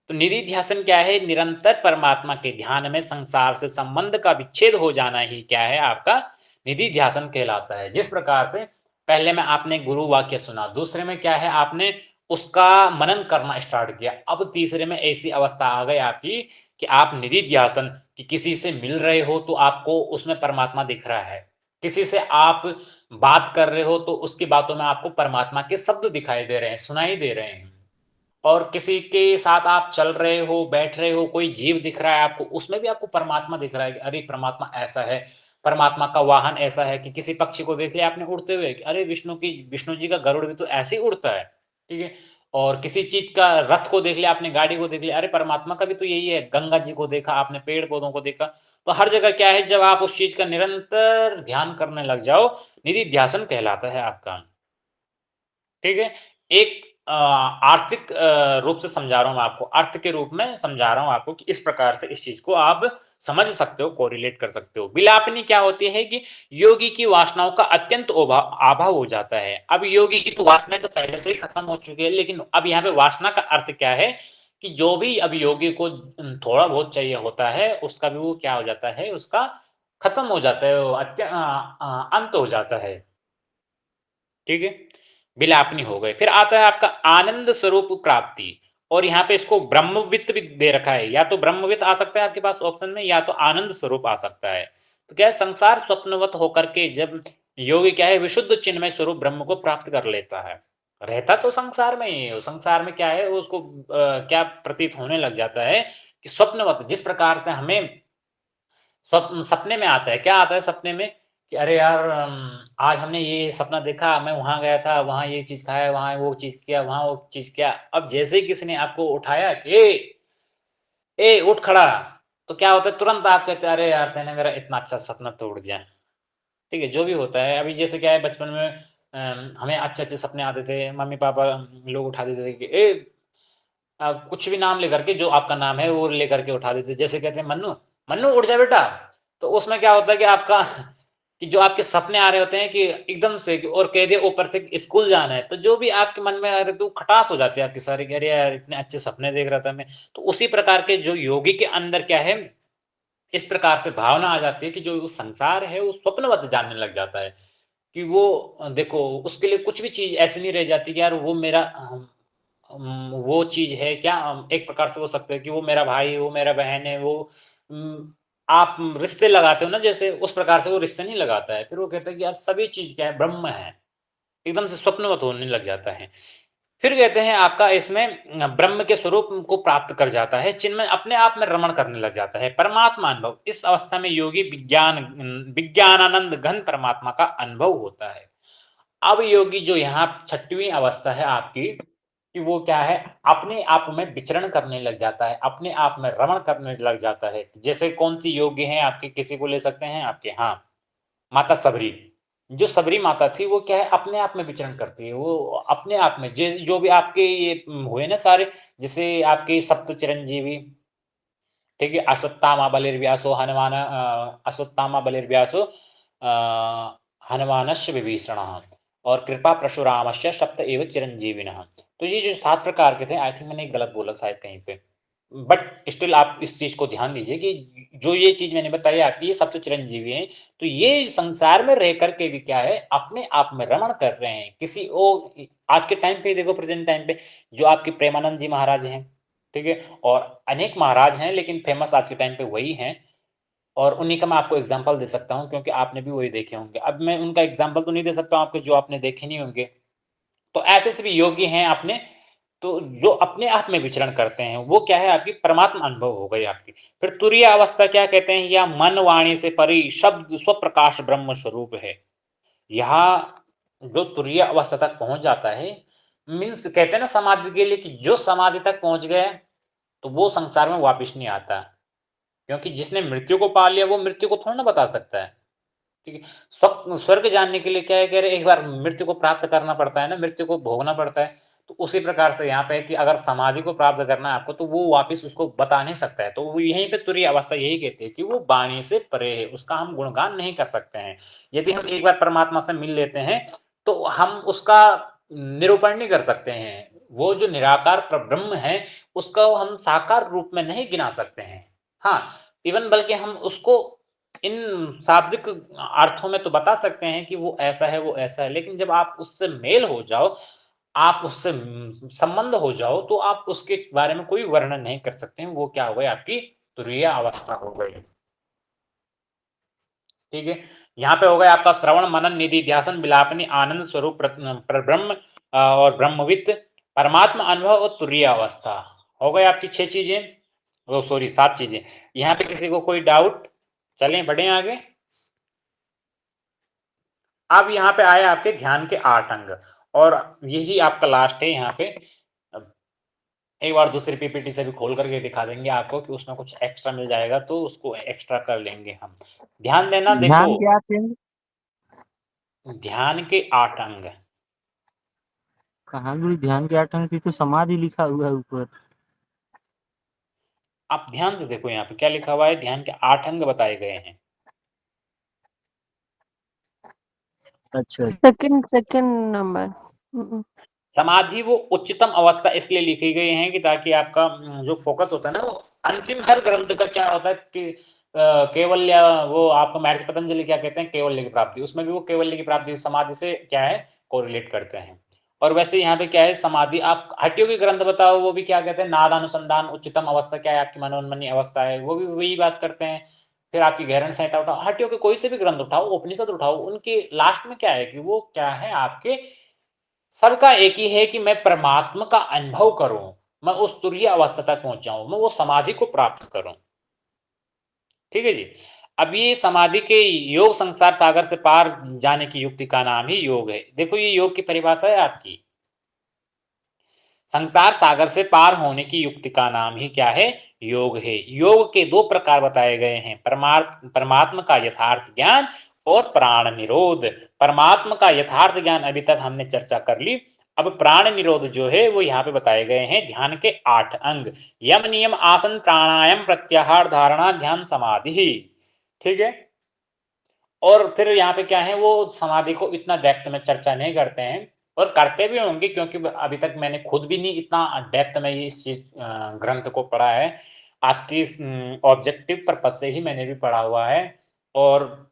तो निधि ध्यासन क्या है, निरंतर परमात्मा के ध्यान में संसार से संबंध का विच्छेद हो जाना ही क्या है, आपका निधि ध्यासन कहलाता है। जिस प्रकार से पहले में आपने गुरु वाक्य सुना, दूसरे में क्या है, आपने उसका मनन करना स्टार्ट किया, अब तीसरे में ऐसी अवस्था आ गई आपकी कि आप निधि ध्यासन, कि किसी से मिल रहे हो तो आपको उसमें परमात्मा दिख रहा है, किसी से आप बात कर रहे हो तो उसकी बातों में आपको परमात्मा के शब्द दिखाई दे रहे हैं, सुनाई दे रहे हैं। और किसी के साथ आप चल रहे हो, बैठ रहे हो, कोई जीव दिख रहा है आपको, उसमें भी आपको परमात्मा दिख रहा है कि अरे परमात्मा ऐसा है, परमात्मा का वाहन ऐसा है। कि किसी पक्षी को देख लिया आपने उड़ते हुए, कि अरे विष्णु जी का गरुड़ भी तो ऐसे ही उड़ता है, ठीक है। और किसी चीज का रथ को देख लिया आपने, गाड़ी को देख लिया, अरे परमात्मा का भी तो यही है। गंगा जी को देखा आपने, पेड़ पौधों को देखा, तो हर जगह क्या है, जब आप उस चीज का निरंतर ध्यान करने लग जाओ, निधि ध्यासन कहलाता है आपका, ठीक है। एक आर्थिक रूप से समझा रहा हूँ मैं आपको, अर्थ के रूप में समझा रहा हूँ आपको, कि इस प्रकार से इस चीज को आप समझ सकते हो, कोरिलेट कर सकते हो। विलापनी क्या होती है, कि योगी की वासनाओं का अत्यंत अभाव हो जाता है। अब योगी की तो वासनाएं तो पहले से ही खत्म हो चुकी है, लेकिन अब यहाँ पे वासना का अर्थ क्या है, कि जो भी अब योगी को थोड़ा बहुत चाहिए होता है, उसका भी वो क्या हो जाता है, उसका खत्म हो जाता है, वो अंत हो जाता है, ठीक है। विलापनी हो गए। फिर आता है आपका आनंद स्वरूप प्राप्ति, और यहाँ पे इसको ब्रह्मवित भी दे रखा है, या तो ब्रह्मवित आ सकता है आपके पास ऑप्शन में, या तो आनंद स्वरूप आ सकता है। तो क्या है, संसार स्वप्नवत होकर के जब योगी क्या है, विशुद्ध चिन्मय स्वरूप ब्रह्म को प्राप्त कर लेता है, रहता तो संसार में ही है, संसार में क्या है, उसको क्या प्रतीत होने लग जाता है, कि स्वप्नवत, जिस प्रकार से हमें स्वप्न सपने में आता है, क्या आता है सपने में, कि अरे यार आज हमने ये सपना देखा, मैं वहां गया था, वहां ये चीज खाया, वहां वो चीज किया, वहां वो चीज किया। अब जैसे ही किसी ने आपको उठाया कि ए उठ खड़ा, तो क्या होता है, तुरंत आप कहते हैं अरे यार तूने मेरा इतना अच्छा सपना तोड़ दिया। ठीक है, जो भी होता है। अभी जैसे क्या है, बचपन में हमें अच्छे-अच्छे सपने आते थे, मम्मी-पापा लोग उठा देते थे कि कुछ भी नाम लेकर के, जो आपका नाम है वो लेकर के उठा देते हैं। जैसे कहते हैं मन्नू, मन्नू उठ जा बेटा। तो उसमें क्या होता है कि आपका कि जो आपके सपने आ रहे होते हैं कि एकदम से और कह दिया ऊपर से कि स्कूल जाना है, तो जो भी आपके मन में आ रहे तो खटास हो जाती है आपकी सारी कि अरे यार इतने अच्छे सपने देख रहा था मैं। तो उसी प्रकार के जो योगी के अंदर क्या है, इस प्रकार से भावना आ जाती है कि जो संसार है वो स्वप्नवत जानने लग जाता है कि वो देखो उसके लिए कुछ भी चीज़ ऐसी नहीं रह जाती कि यार वो मेरा वो चीज़ है क्या, एक प्रकार से हो सकता है कि वो मेरा भाई, वो मेरा बहन है, वो आप रिश्ते लगाते हो ना जैसे, उस प्रकार से वो रिश्ते नहीं लगाता है। फिर वो कहता है कि यार सभी चीज़ क्या है, ब्रह्म है। एकदम से स्वप्नवत होने लग जाता है। फिर कहते हैं आपका इसमें ब्रह्म के स्वरूप को प्राप्त कर जाता है, चिन्मय अपने आप में रमण करने लग जाता है, परमात्मा अनुभव। इस अवस्था में योगी विज्ञानानंद घन परमात्मा का अनुभव होता है। अब योगी जो यहाँ छठवीं अवस्था है आपकी, कि वो क्या है, अपने आप में विचरण करने लग जाता है, अपने आप में रमण करने लग जाता है। जैसे कौन सी योगी है आपके, किसी को ले सकते हैं आपके, हाँ, माता सबरी। जो सबरी माता थी वो क्या है, अपने आप में विचरण करती है। वो अपने आप में जो भी आपके ये हुए ना सारे, जैसे आपके सप्त चिरंजीवी, ठीक है, अश्वत्थामा बलिर्व्यासो हनुमान, अश्वत्थामा बलिर्व्यासो हनुमानश्च विभीषणः और कृपा परशुरामस्य सप्त एव चिरंजीविनः। तो ये जो 7 प्रकार के थे, आई थिंक मैंने गलत बोला शायद कहीं पे। बट स्टिल आप इस चीज़ को ध्यान दीजिए कि जो ये चीज़ मैंने बताई आपकी, ये सप्त चिरंजीवी हैं। तो ये संसार में रह कर के भी क्या है, अपने आप में रमण कर रहे हैं। किसी ओ आज के टाइम पे देखो, प्रेज़ेंट टाइम पे जो आपके प्रेमानंद जी महाराज हैं, ठीक है? और अनेक महाराज हैं, लेकिन फेमस आज के टाइम पे वही हैं। और उन्हीं का मैं आपको एग्ज़ाम्पल दे सकता हूँ क्योंकि आपने भी वही देखे होंगे। अब मैं उनका एग्ज़ाम्पल तो नहीं दे सकता हूँ आपको, जो आपने देखे नहीं होंगे। तो ऐसे-ऐसे भी योगी हैं अपने, तो जो अपने आप में विचरण करते हैं, वो क्या है, आपकी परमात्मा अनुभव हो गई आपकी। फिर तुरीय अवस्था क्या कहते हैं, या मन वाणी से परे शब्द स्वप्रकाश ब्रह्म स्वरूप है। यहाँ जो तुरीय अवस्था तक पहुँच जाता है, मीन्स कहते हैं ना समाधि के लिए कि जो समाधि तक पहुँच गया, तो वो संसार में वापिस नहीं आता। क्योंकि जिसने मृत्यु को पा लिया वो मृत्यु को थोड़ी ना बता सकता है। ठीक है? स्वर्ग जानने के लिए क्या है, कह रहे एक बार मृत्यु को प्राप्त करना पड़ता है ना, मृत्यु को भोगना पड़ता है। तो उसी प्रकार से यहाँ पे है कि अगर समाधि को प्राप्त करना है आपको, तो वो वापिस उसको बता नहीं सकता है। तो वो यहीं पे तुरीय अवस्था यही कहती है कि वो वाणी से परे है, उसका हम गुणगान नहीं कर सकते हैं। यदि हम एक बार परमात्मा से मिल लेते हैं, तो हम उसका निरूपण नहीं कर सकते हैं। वो जो निराकार परब्रह्म है, उसका हम साकार रूप में नहीं गिना सकते हैं। हाँ, इवन बल्कि हम उसको इन शाब्दिक अर्थों में तो बता सकते हैं कि वो ऐसा है, वो ऐसा है, लेकिन जब आप उससे मेल हो जाओ, आप उससे संबंध हो जाओ, तो आप उसके बारे में कोई वर्णन नहीं कर सकते हैं। वो क्या हो गई, आपकी तुरीय अवस्था हो गई। ठीक है? यहाँ पे हो गया आपका श्रवण, मनन, निधि, ध्यासन, विलापनी, आनंद स्वरूप परब्रह्म और ब्रह्मविद, परमात्मा अनुभव और तुरीय अवस्था। हो गई आपकी 6 चीजें, ओ सॉरी 7 चीजें। यहाँ पे किसी को कोई डाउट? चलें बढ़ें आगे। अब यहाँ पे आए आपके ध्यान के 8 अंग, और यही आपका लास्ट है यहाँ पे। अब एक बार दूसरी पीपीटी से भी खोल करके दिखा देंगे आपको कि उसमें कुछ एक्स्ट्रा मिल जाएगा, तो उसको एक्स्ट्रा कर लेंगे हम। ध्यान देना, देखो ध्यान क्या चेंज? ध्यान के 8 अंग। कहाँ गुरु ध्यान के 8 अंग थी, तो समाधि लिखा हुआ है ऊपर। आप ध्यान से देखो, यहाँ पे क्या लिखा हुआ है, ध्यान के 8 अंग बताए गए हैं। अच्छा। Second number. समाधि वो उच्चतम अवस्था इसलिए लिखी गई है कि ताकि आपका जो फोकस होता है ना, वो अंतिम हर ग्रंथ का क्या होता है कि केवल्य, वो आपको महर्षि पतंजलि क्या कहते हैं, केवल्य की प्राप्ति। उसमें भी वो केवल्य की प्राप्ति समाधि से क्या है, कोरिलेट करते हैं। और वैसे यहाँ पे क्या है, समाधि आप हटियों के ग्रंथ बताओ, वो भी क्या कहते हैं, नादानुसंधान उच्चतम अवस्था क्या है, आपकी मनोन्मनी अवस्था है, वो भी वही बात करते हैं। फिर आपकी गहरण संहिता उठाओ, हटियों के कोई से भी ग्रंथ उठाओ, उपनिषद उठाओ, उनके लास्ट में क्या है कि वो क्या है, आपके सबका एक ही है कि मैं परमात्मा का अनुभव करूं, मैं उस तुरीय अवस्था तक पहुंच जाऊं, मैं वो समाधि को प्राप्त करूं। ठीक है जी। अब ये समाधि के योग संसार सागर से पार जाने की युक्ति का नाम ही योग है। देखो ये योग की परिभाषा है आपकी, संसार सागर से पार होने की युक्ति का नाम ही क्या है? योग है। योग के 2 प्रकार बताए गए हैं, परमात्मा का यथार्थ ज्ञान और प्राण निरोध। परमात्मा का यथार्थ ज्ञान अभी तक हमने चर्चा कर ली। अब प्राण निरोध जो है वो यहाँ पे बताए गए हैं ध्यान के 8 अंग। यम, नियम, आसन, प्राणायाम, प्रत्याहार, धारणा, ध्यान, समाधि। ठीक है? और फिर यहाँ पे क्या है, वो समाधि को इतना डेप्थ में चर्चा नहीं करते हैं, और करते भी होंगे क्योंकि अभी तक मैंने खुद भी नहीं इतना डेप्थ में इस चीज ग्रंथ को पढ़ा है। आपकी ऑब्जेक्टिव पर्पज से ही मैंने भी पढ़ा हुआ है, और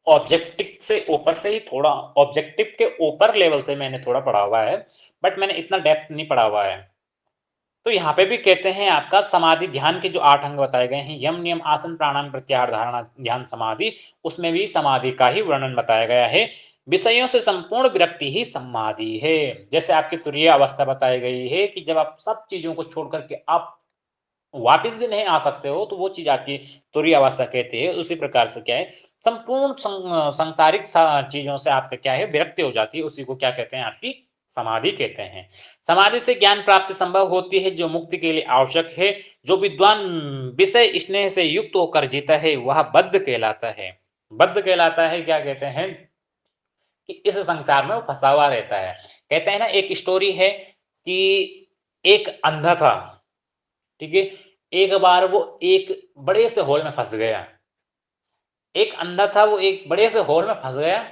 ऑब्जेक्टिव से ऊपर से ही थोड़ा, ऑब्जेक्टिव के ऊपर लेवल से मैंने थोड़ा पढ़ा हुआ है, बट मैंने इतना डेप्थ नहीं पढ़ा हुआ है। तो यहाँ पे भी कहते हैं आपका समाधि ध्यान के जो 8 अंग बताए गए हैं, यम, नियम, आसन, प्राणायाम, प्रत्याहार, धारणा, ध्यान, समाधि, उसमें भी समाधि का ही वर्णन बताया गया है। विषयों से संपूर्ण विरक्ति ही समाधि है। जैसे आपकी तुरीय अवस्था बताई गई है कि जब आप सब चीजों को छोड़ करके आप वापिस भी नहीं आ सकते हो, तो वो चीज आपकी तुरीय अवस्था कहते हैं। उसी प्रकार से क्या है, संपूर्ण संसारिक चीजों से आपका क्या है, विरक्ति हो जाती है, उसी को क्या कहते हैं, आपकी समाधि कहते हैं। समाधि से ज्ञान प्राप्ति संभव होती है, जो मुक्ति के लिए आवश्यक है। जो विद्वान विषय स्नेह से युक्त होकर जीता है वह बद्ध कहलाता है। बद्ध कहलाता है, क्या कहते हैं कि इस संसार में वो फंसा हुआ रहता है। कहते हैं ना, एक स्टोरी है कि एक अंधा था, ठीक है। एक बार वो एक बड़े से हॉल में फंस गया। एक अंधा था, वो एक बड़े से हॉल में फंस गया,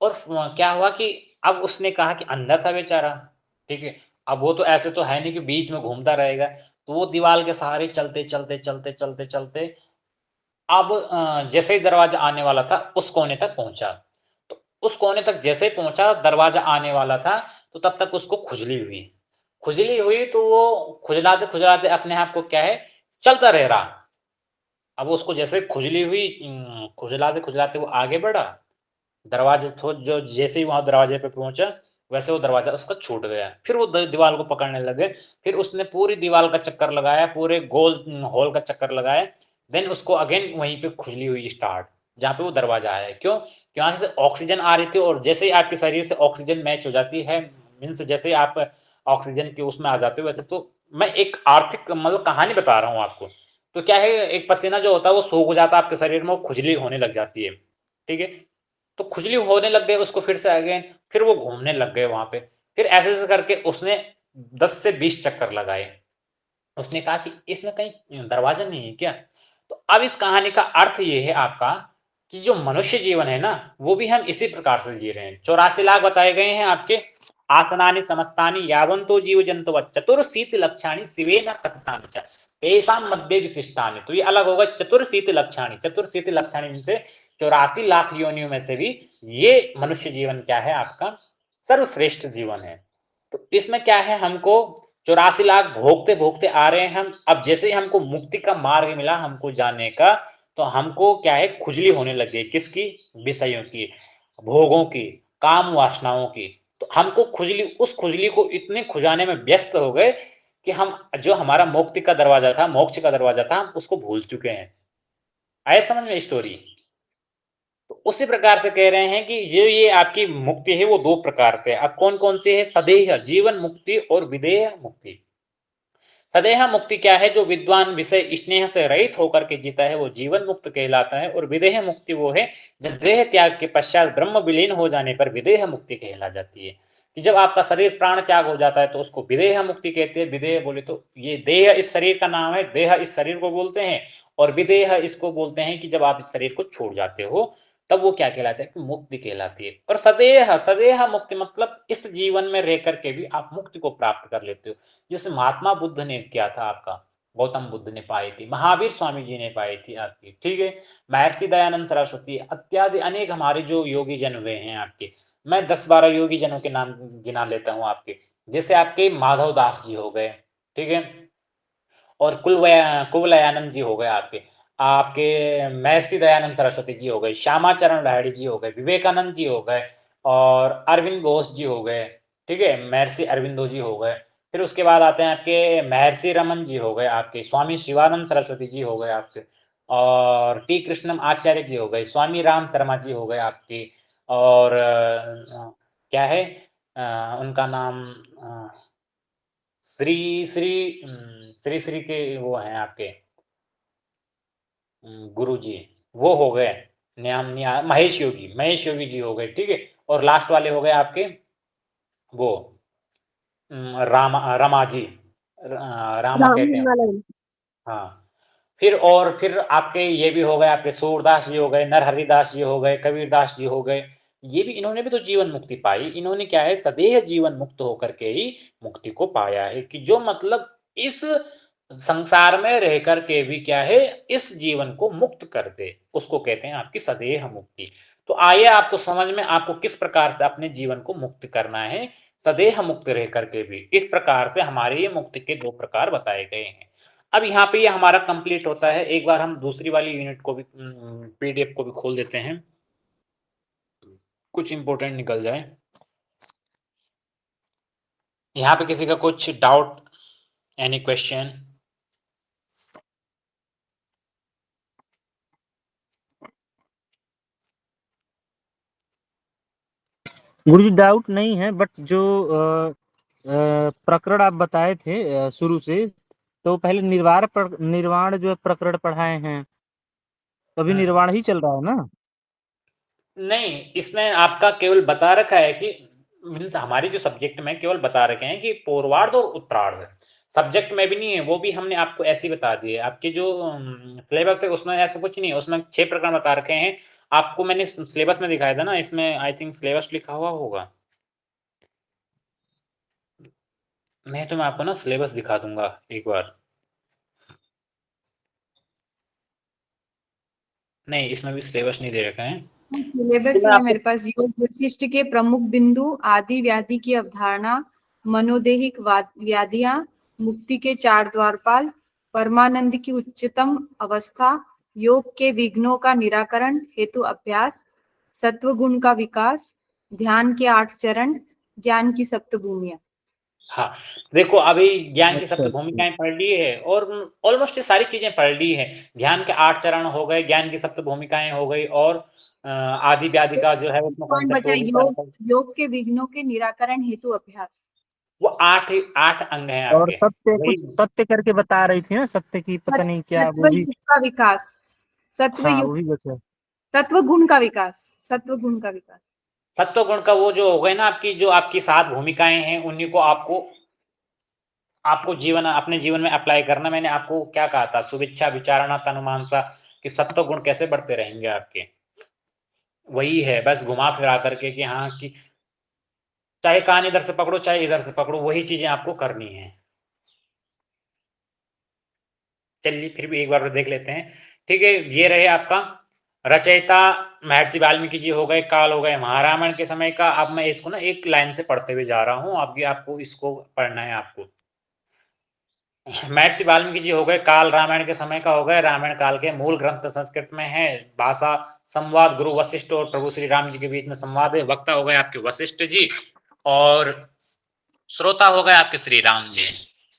और क्या हुआ कि अब उसने कहा कि अंधा था बेचारा, ठीक है। अब वो तो ऐसे तो है नहीं कि बीच में घूमता रहेगा, तो वो दीवार के सहारे चलते चलते चलते चलते चलते अब जैसे ही दरवाजा आने वाला था उस कोने तक पहुंचा। तो उस कोने तक जैसे ही पहुंचा, दरवाजा आने वाला था, तो तब तक उसको खुजली हुई। खुजली हुई तो वो खुजलाते खुजलाते अपने आप को क्या है, चलता रह रहा। अब उसको जैसे खुजली हुई, खुजलाते खुजलाते वो आगे बढ़ा, दरवाजे जो जैसे ही वहां दरवाजे पे पहुंचा, वैसे वो दरवाजा उसका छूट गया। फिर वो दीवार को पकड़ने लगे, फिर उसने पूरी दीवार का चक्कर लगाया, पूरे गोल हॉल का चक्कर लगाया। देन उसको अगेन वहीं पे खुजली हुई स्टार्ट, जहाँ पे वो दरवाजा आया। क्यों? यहाँ से ऑक्सीजन आ रही थी, और जैसे ही आपके शरीर से ऑक्सीजन मैच हो जाती है, मीन्स जैसे ही आप ऑक्सीजन के उसमें आ जाते हो, वैसे तो मैं एक आर्थिक मतलब कहानी बता रहा हूँ आपको। तो क्या है, एक पसीना जो होता है वो सूख जाता है आपके शरीर में, वो खुजली होने लग जाती है, ठीक है। तो खुजली होने लग गई उसको, फिर से अगेन, फिर वो घूमने लग गए वहां पे। फिर ऐसे ऐसे करके उसने 10 से 20 चक्कर लगाए। उसने कहा कि इसमें कहीं दरवाजा नहीं है क्या? तो अब इस कहानी का अर्थ ये है आपका कि जो मनुष्य जीवन है ना, वो भी हम इसी प्रकार से जी रहे हैं। 84 लाख बताए गए हैं आपके। आसनानि समस्तानि यावन्तो जीव जंतु चतुर्शीत लक्षाणि शिवेन कथितानि च तेषां मध्ये विशिष्टानि। तो ये अलग होगा, चतुर्शीत लक्षाणि। चतुर्शीत लक्षाणि में से 84 लाख योनियों में से भी ये मनुष्य जीवन क्या है, आपका सर्वश्रेष्ठ जीवन है। तो इसमें क्या है, हमको 84 लाख भोगते भोगते आ रहे हैं हम। अब जैसे ही हमको मुक्ति का मार्ग मिला हमको जाने का, तो हमको क्या है, खुजली होने लग गई। किसकी? विषयों की, भोगों की, काम वासनाओं की। तो हमको खुजली, उस खुजली को इतने खुजाने में व्यस्त हो गए कि हम जो हमारा मुक्ति का दरवाजा था, मोक्ष का दरवाजा था, हम उसको भूल चुके हैं। आए समझ में स्टोरी? तो उसी प्रकार से कह रहे हैं कि ये आपकी मुक्ति है वो 2 प्रकार से। अब कौन कौन सी है? सदेह जीवन मुक्ति और विदेह मुक्ति। सदेह मुक्ति क्या है? जो विद्वान विषय स्नेह से रहित होकर के जीता है वो जीवन मुक्त कहलाता है। और विदेह मुक्ति वो है जब देह त्याग के पश्चात ब्रह्म विलीन हो जाने पर विदेह मुक्ति कहला जाती है। कि जब आपका शरीर प्राण त्याग हो जाता है तो उसको विदेह मुक्ति कहते हैं। विदेह बोले तो ये देह इस शरीर का नाम है, देह इस शरीर को बोलते हैं, और विदेह इसको बोलते हैं कि जब आप इस शरीर को छोड़ जाते हो तब वो क्या कहलाता है, कि मुक्ति कहलाती है। और सदेह, सदेह मुक्ति मतलब इस जीवन में रह करके भी आप मुक्ति को प्राप्त कर लेते हो। जैसे महात्मा बुद्ध ने किया था, आपका गौतम बुद्ध ने पाई थी, महावीर स्वामी जी ने पाई थी आपकी, ठीक है। महर्षि दयानंद सरस्वती इत्यादि अनेक हमारे जो योगी जन हुए हैं आपके। मैं 10-12 योगी जनों के नाम गिना लेता हूँ आपके। जैसे आपके माधव दास जी हो गए, ठीक है, और कुवलयानंद जी हो गए आपके। आपके महर्षि दयानंद सरस्वती जी हो गए, श्यामाचरण लाहिड़ी जी हो गए, विवेकानंद जी हो गए, और अरविंद घोष जी हो गए, ठीक है, महर्षि अरविंदो जी हो गए। फिर उसके बाद आते हैं आपके महर्षि रमन जी हो गए, आपके स्वामी शिवानंद सरस्वती जी हो गए आपके, और टी कृष्णम आचार्य जी हो गए, स्वामी राम शर्मा जी हो गए आपके, और क्या है उनका नाम, श्री श्री श्री श्री के वो हैं आपके गुरु जी, वो हो गए, महेश योगी जी हो गए, ठीक है। और लास्ट वाले हो गए आपके वो रमा जी, रामा कहते हैं। राम हाँ, फिर आपके ये भी हो गए, आपके सूरदास जी हो गए, नरहरिदास जी हो गए, कबीरदास जी हो गए। ये भी, इन्होंने भी तो जीवन मुक्ति पाई। इन्होंने क्या है, सदेह जीवन मुक्त होकर के ही मुक्ति को पाया है, कि जो मतलब इस संसार में रह करके भी क्या है, इस जीवन को मुक्त कर दे, उसको कहते हैं आपकी सदेह मुक्ति। तो आइए आपको समझ में, आपको किस प्रकार से अपने जीवन को मुक्त करना है सदेह मुक्त रह करके भी। इस प्रकार से हमारे ये मुक्ति के 2 प्रकार बताए गए हैं। अब यहाँ पे ये हमारा कंप्लीट होता है। एक बार हम दूसरी वाली यूनिट को भी, पीडीएफ को भी खोल देते हैं, कुछ इंपॉर्टेंट निकल जाए। यहाँ पे किसी का कुछ डाउट, एनी क्वेश्चन? गुरुजी डाउट नहीं है, बट जो प्रकरण आप बताए थे शुरू से, तो पहले निर्वाण जो है प्रकरण पढ़ाए हैं, तो अभी निर्वाण ही चल रहा है ना? नहीं, इसमें आपका केवल बता रखा है कि मीन्स हमारी जो सब्जेक्ट में केवल बता रखे हैं कि पूर्वार्ध और उत्तरार्ध, सब्जेक्ट में भी नहीं है, वो भी हमने आपको ऐसे ही बता दिए। आपके जो सिलेबस है उसमें ऐसा कुछ नहीं है, उसमें 6 प्रकरण बता रखे हैं। आपको मैंने सिलेबस में दिखाया था ना, इसमें आई थिंक सिलेबस लिखा हुआ होगा। मैं आपको ना सिलेबस दिखा दूंगा एक बार। नहीं, इसमें भी सिलेबस नहीं दे रखा है। सिलेबस तो मैं है आपको मेरे पास। योग वशिष्ठ के प्रमुख बिंदु, आदि व्याधि की अवधारणा, मनोदेहिक व्याधियां, मुक्ति के 4 द्वारपाल, परमानंद की उच्चतम अवस्था, योग के विघ्नों का निराकरण हेतु अभ्यास, सत्व गुण का विकास, ध्यान के 8 चरण, ज्ञान की सप्तभूमियां। हाँ, देखो अभी ज्ञान की अच्छा सप्त अच्छा। भूमिकाएं पढ़ ली है, और ऑलमोस्ट ये सारी चीजें पढ़ ली है। ध्यान के 8 चरण हो गए, ज्ञान की सप्त भूमिकाएं हो गई, और आदि व्याधि का जो है उसमें पॉइंट कॉन्सेप्ट बचा, वो भी योग सारा। योग के विघ्नों के निराकरण हेतु अभ्यास। वो 8 अंग हैं और आपके, सत्य, वही। कुछ सत्य करके बता रही थी ना, सत्य की पता नहीं क्या, सत्व वो भी। युग का विकास, सत्व हाँ, युग, वो भी बचा। सत्व गुण का विकास, सत्व गुण का विकास। सत्व गुण का वो जो हो गए ना, आपकी जो आपकी 7 भूमिकाएं हैं, उन्हीं को आपको आपको जीवन, अपने जीवन में अप्लाई करना। मैंने आपको क्या कहा था, सुविच्छा, विचारणा, तनुमानसा, कि सत्व गुण कैसे बढ़ते रहेंगे आपके, वही है। बस घुमा फिरा करके कि हाँ, कि चाहे कान इधर से पकड़ो चाहे इधर से पकड़ो, वही चीजें आपको करनी है। चलिए फिर भी एक बार देख लेते हैं, ठीक है। ये रहे आपका रचयिता महर्षि वाल्मीकि जी हो गए, काल हो गए महारामायण के समय का। अब मैं इसको ना एक लाइन से पढ़ते हुए जा रहा हूँ, अब आपको इसको पढ़ना है। आपको महर्षि वाल्मीकि जी हो गए, काल रामायण के समय का हो गए, रामायण काल के। मूल ग्रंथ संस्कृत में है, भाषा संवाद गुरु वशिष्ठ और प्रभु श्री राम जी के बीच में संवाद है। वक्ता हो गए आपके वशिष्ठ जी, और श्रोता हो गए आपके श्री राम जी,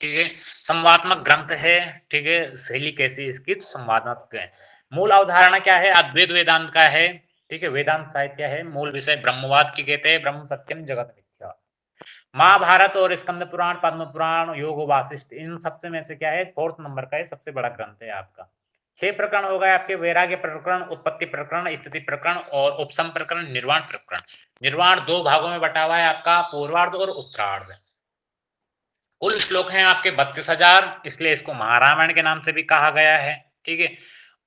ठीक है। संवादात्मक ग्रंथ है, ठीक है। शैली कैसी इसकी, तो संवादात्मक है। मूल अवधारणा क्या है, अद्वैत वेदांत का है, ठीक है। वेदांत साहित्य है। मूल विषय ब्रह्मवाद की कहते हैं, ब्रह्म सत्यम जगत मिथ्या। महाभारत और स्कंद पुराण, पद्म पुराण, योग वासिष्ठ, इन सबसे में से क्या है, 4th नंबर का है, सबसे बड़ा ग्रंथ है आपका। 6 प्रकरण हो गए आपके, वैराग्य प्रकरण, उत्पत्ति प्रकरण, स्थिति प्रकरण और उपसम प्रकरण, निर्वाण प्रकरण। निर्वाण 2 भागों में बटा हुआ है आपका, पूर्वार्ध और उत्तरार्ध। कुल श्लोक हैं आपके 32,000, इसलिए इसको महारामायण के नाम से भी कहा गया है, ठीक है।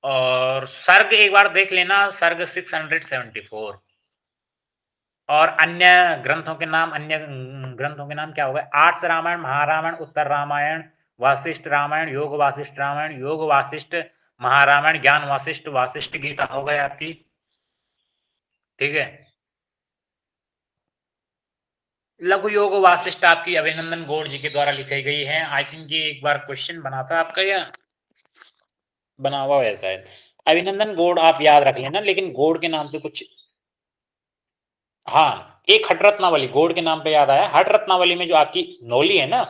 और सर्ग एक बार देख लेना, सर्ग 674। और अन्य ग्रंथों के नाम, क्या हो गए, आर्ष रामायण, महारामायण, उत्तर रामायण, वासिष्ठ रामायण, योग वासिष्ठ रामायण, योग वासिष्ठ महारामायण, ज्ञान वासिष्ठ, वासिष्ठ गीता हो गए आपकी, ठीक है। लघु योग वासिष्ठ आपकी अभिनंदन गौड़ जी के द्वारा लिखी गई है। आई थिंक ये एक बार क्वेश्चन बना था आपका, या बना हुआ है शायद। अभिनंदन गौड़ आप याद रख लेना, लेकिन गौड़ के नाम से कुछ, हाँ, एक हट रत्नावली गौड़ के नाम पे याद आया। हट रत्नावली में जो आपकी नौली है ना,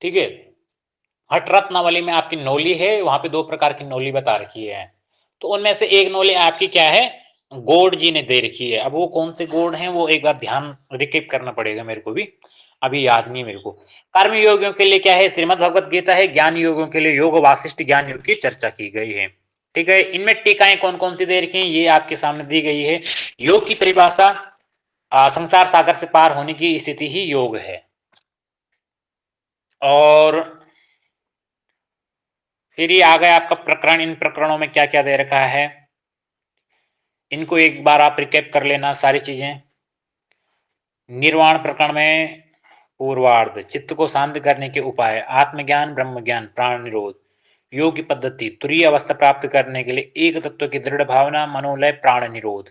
ठीक है, हट रत्नावली में आपकी नौली है, वहां पे 2 प्रकार की नौली बता रखी है। तो उनमें से एक नौली आपकी क्या है, गौड़ जी ने दे रखी है। अब वो कौन से गौड़ हैं, वो एक बार ध्यान रिकेप करना पड़ेगा मेरे को भी। अभी याद नहीं है मेरे को। कर्म योगियों के लिए क्या है, श्रीमद् भगवत गीता है। ज्ञान योगियों के लिए योग वासिष्ठ ज्ञान योग की चर्चा की गई है। ठीक है, इनमें टीकाएं कौन कौन सी दे रखी हैं ये आपके सामने दी गई है। योग की परिभाषा, संसार सागर से पार होने की स्थिति ही योग है। और फिर ये आ गया आपका प्रकरण। इन प्रकरणों में क्या क्या दे रखा है, इनको एक बार आप रिकैप कर लेना सारी चीजें। निर्वाण प्रकरण में पूर्वार्ध, चित्त को शांत करने के उपाय, आत्मज्ञान, ब्रह्म ज्ञान, प्राण निरोध, योग की पद्धति, तुरीय अवस्था प्राप्त करने के लिए एक तत्व की दृढ़ भावना, मनोलय, प्राण निरोध।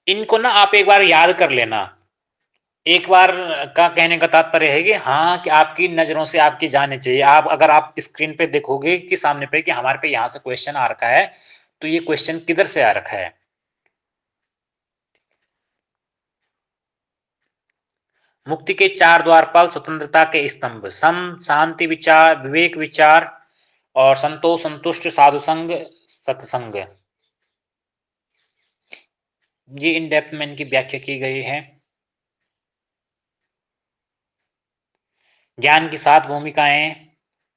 इनको ना आप एक बार याद कर लेना। एक बार का कहने का तात्पर्य है कि हाँ, कि आपकी नजरों से आपकी जाने चाहिए। आप अगर आप स्क्रीन पे देखोगे कि सामने पे कि हमारे पे यहां से क्वेश्चन आ रखा है, तो ये क्वेश्चन किधर से आ रखा है। मुक्ति के चार द्वारपाल, स्वतंत्रता के स्तंभ, सम, शांति, विचार, विवेक, विचार और संतोष, संतुष्ट, साधु संग, सत्संग। ये इन डेप्थ में इनकी व्याख्या की गई है। ज्ञान की 7 भूमिकाएं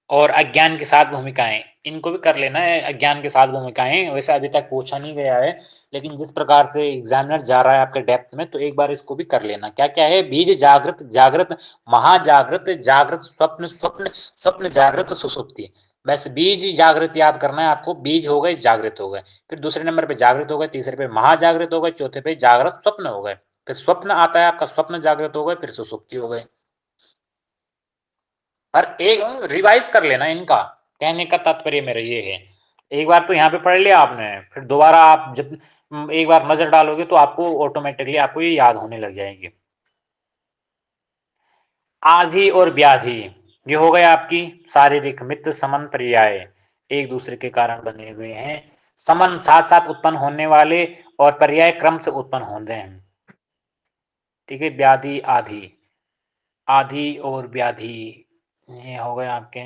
और अज्ञान की 7 भूमिकाएं, इनको भी कर लेना है। अज्ञान की 7 भूमिकाएं वैसे अभी तक पूछा नहीं गया है, लेकिन जिस प्रकार से एग्जामिनर जा रहा है आपके डेप्थ में, तो एक बार इसको भी कर लेना। क्या क्या है, बीज, जागृत, जागृत, महाजागृत, जागृत, स्वप्न, स्वप्न, स्वप्न, जागृत, सुसुप्ति। बस बीज जागृत याद करना है आपको। बीज हो गए, जागृत हो गए, फिर दूसरे नंबर पे जागृत हो गए, तीसरे पे महाजागृत हो गए, चौथे पे जागृत स्वप्न हो गए, फिर स्वप्न आता है आपका, स्वप्न जागृत हो गए, फिर सुसुप्ति हो गए। और एक रिवाइज कर लेना इनका, कहने का तात्पर्य मेरा ये है। एक बार तो यहाँ पे पढ़ लिया आपने, फिर दोबारा आप जब एक बार नजर डालोगे तो आपको ऑटोमेटिकली आपको ये याद होने लग जाएगी। आधि और व्याधि, ये हो गए आपकी शारीरिक, मित्र, समन, पर्याय, एक दूसरे के कारण बने हुए हैं। समन साथ साथ उत्पन्न होने वाले और पर्याय क्रम से उत्पन्न होते हैं। ठीक है, व्याधि, आधि, आधि और व्याधि, ये हो गए आपके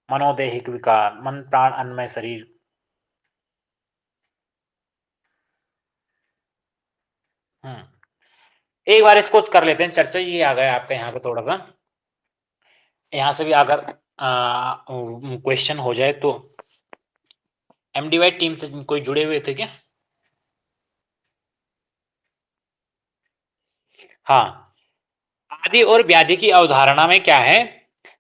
मनोदैहिक विकार, मन, प्राण, अन्नमय शरीर। एक बार इसको कर लेते हैं चर्चा। ये आ गया आपका यहाँ पे थोड़ा सा, यहाँ से भी अगर क्वेश्चन हो जाए तो। एमडीवाई टीम से कोई जुड़े हुए थे क्या? हाँ, आदि और व्याधि की अवधारणा में क्या है,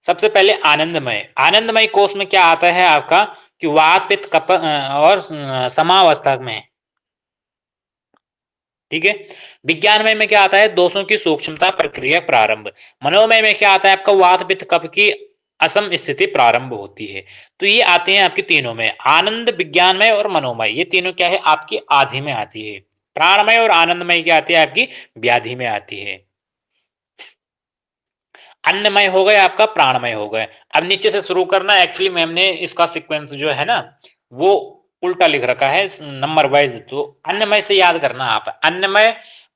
सबसे पहले आनंदमय। आनंदमय कोष में क्या आता है आपका कि वात, पित्त, कफ और समावस्था में। ठीक है, विज्ञानमय में क्या आता है, दोषों की सूक्ष्मता, प्रक्रिया, प्रारंभ। मनोमय में क्या आता है आपका वात, पित्त, कफ की असम स्थिति प्रारंभ होती है। तो ये आते हैं आपके तीनों में, आनंद, विज्ञानमय और मनोमय। ये तीनों क्या है आपकी आधि में आती है। प्राणमय और आनंदमय क्या आती है आपकी व्याधि में आती है। अन्नमय हो गए आपका, प्राणमय हो गए। अब नीचे से शुरू करना। एक्चुअली मैम ने इसका सीक्वेंस जो है ना वो उल्टा लिख रखा है नंबर वाइज, तो अन्नमय से याद करना आप। अन्नमय,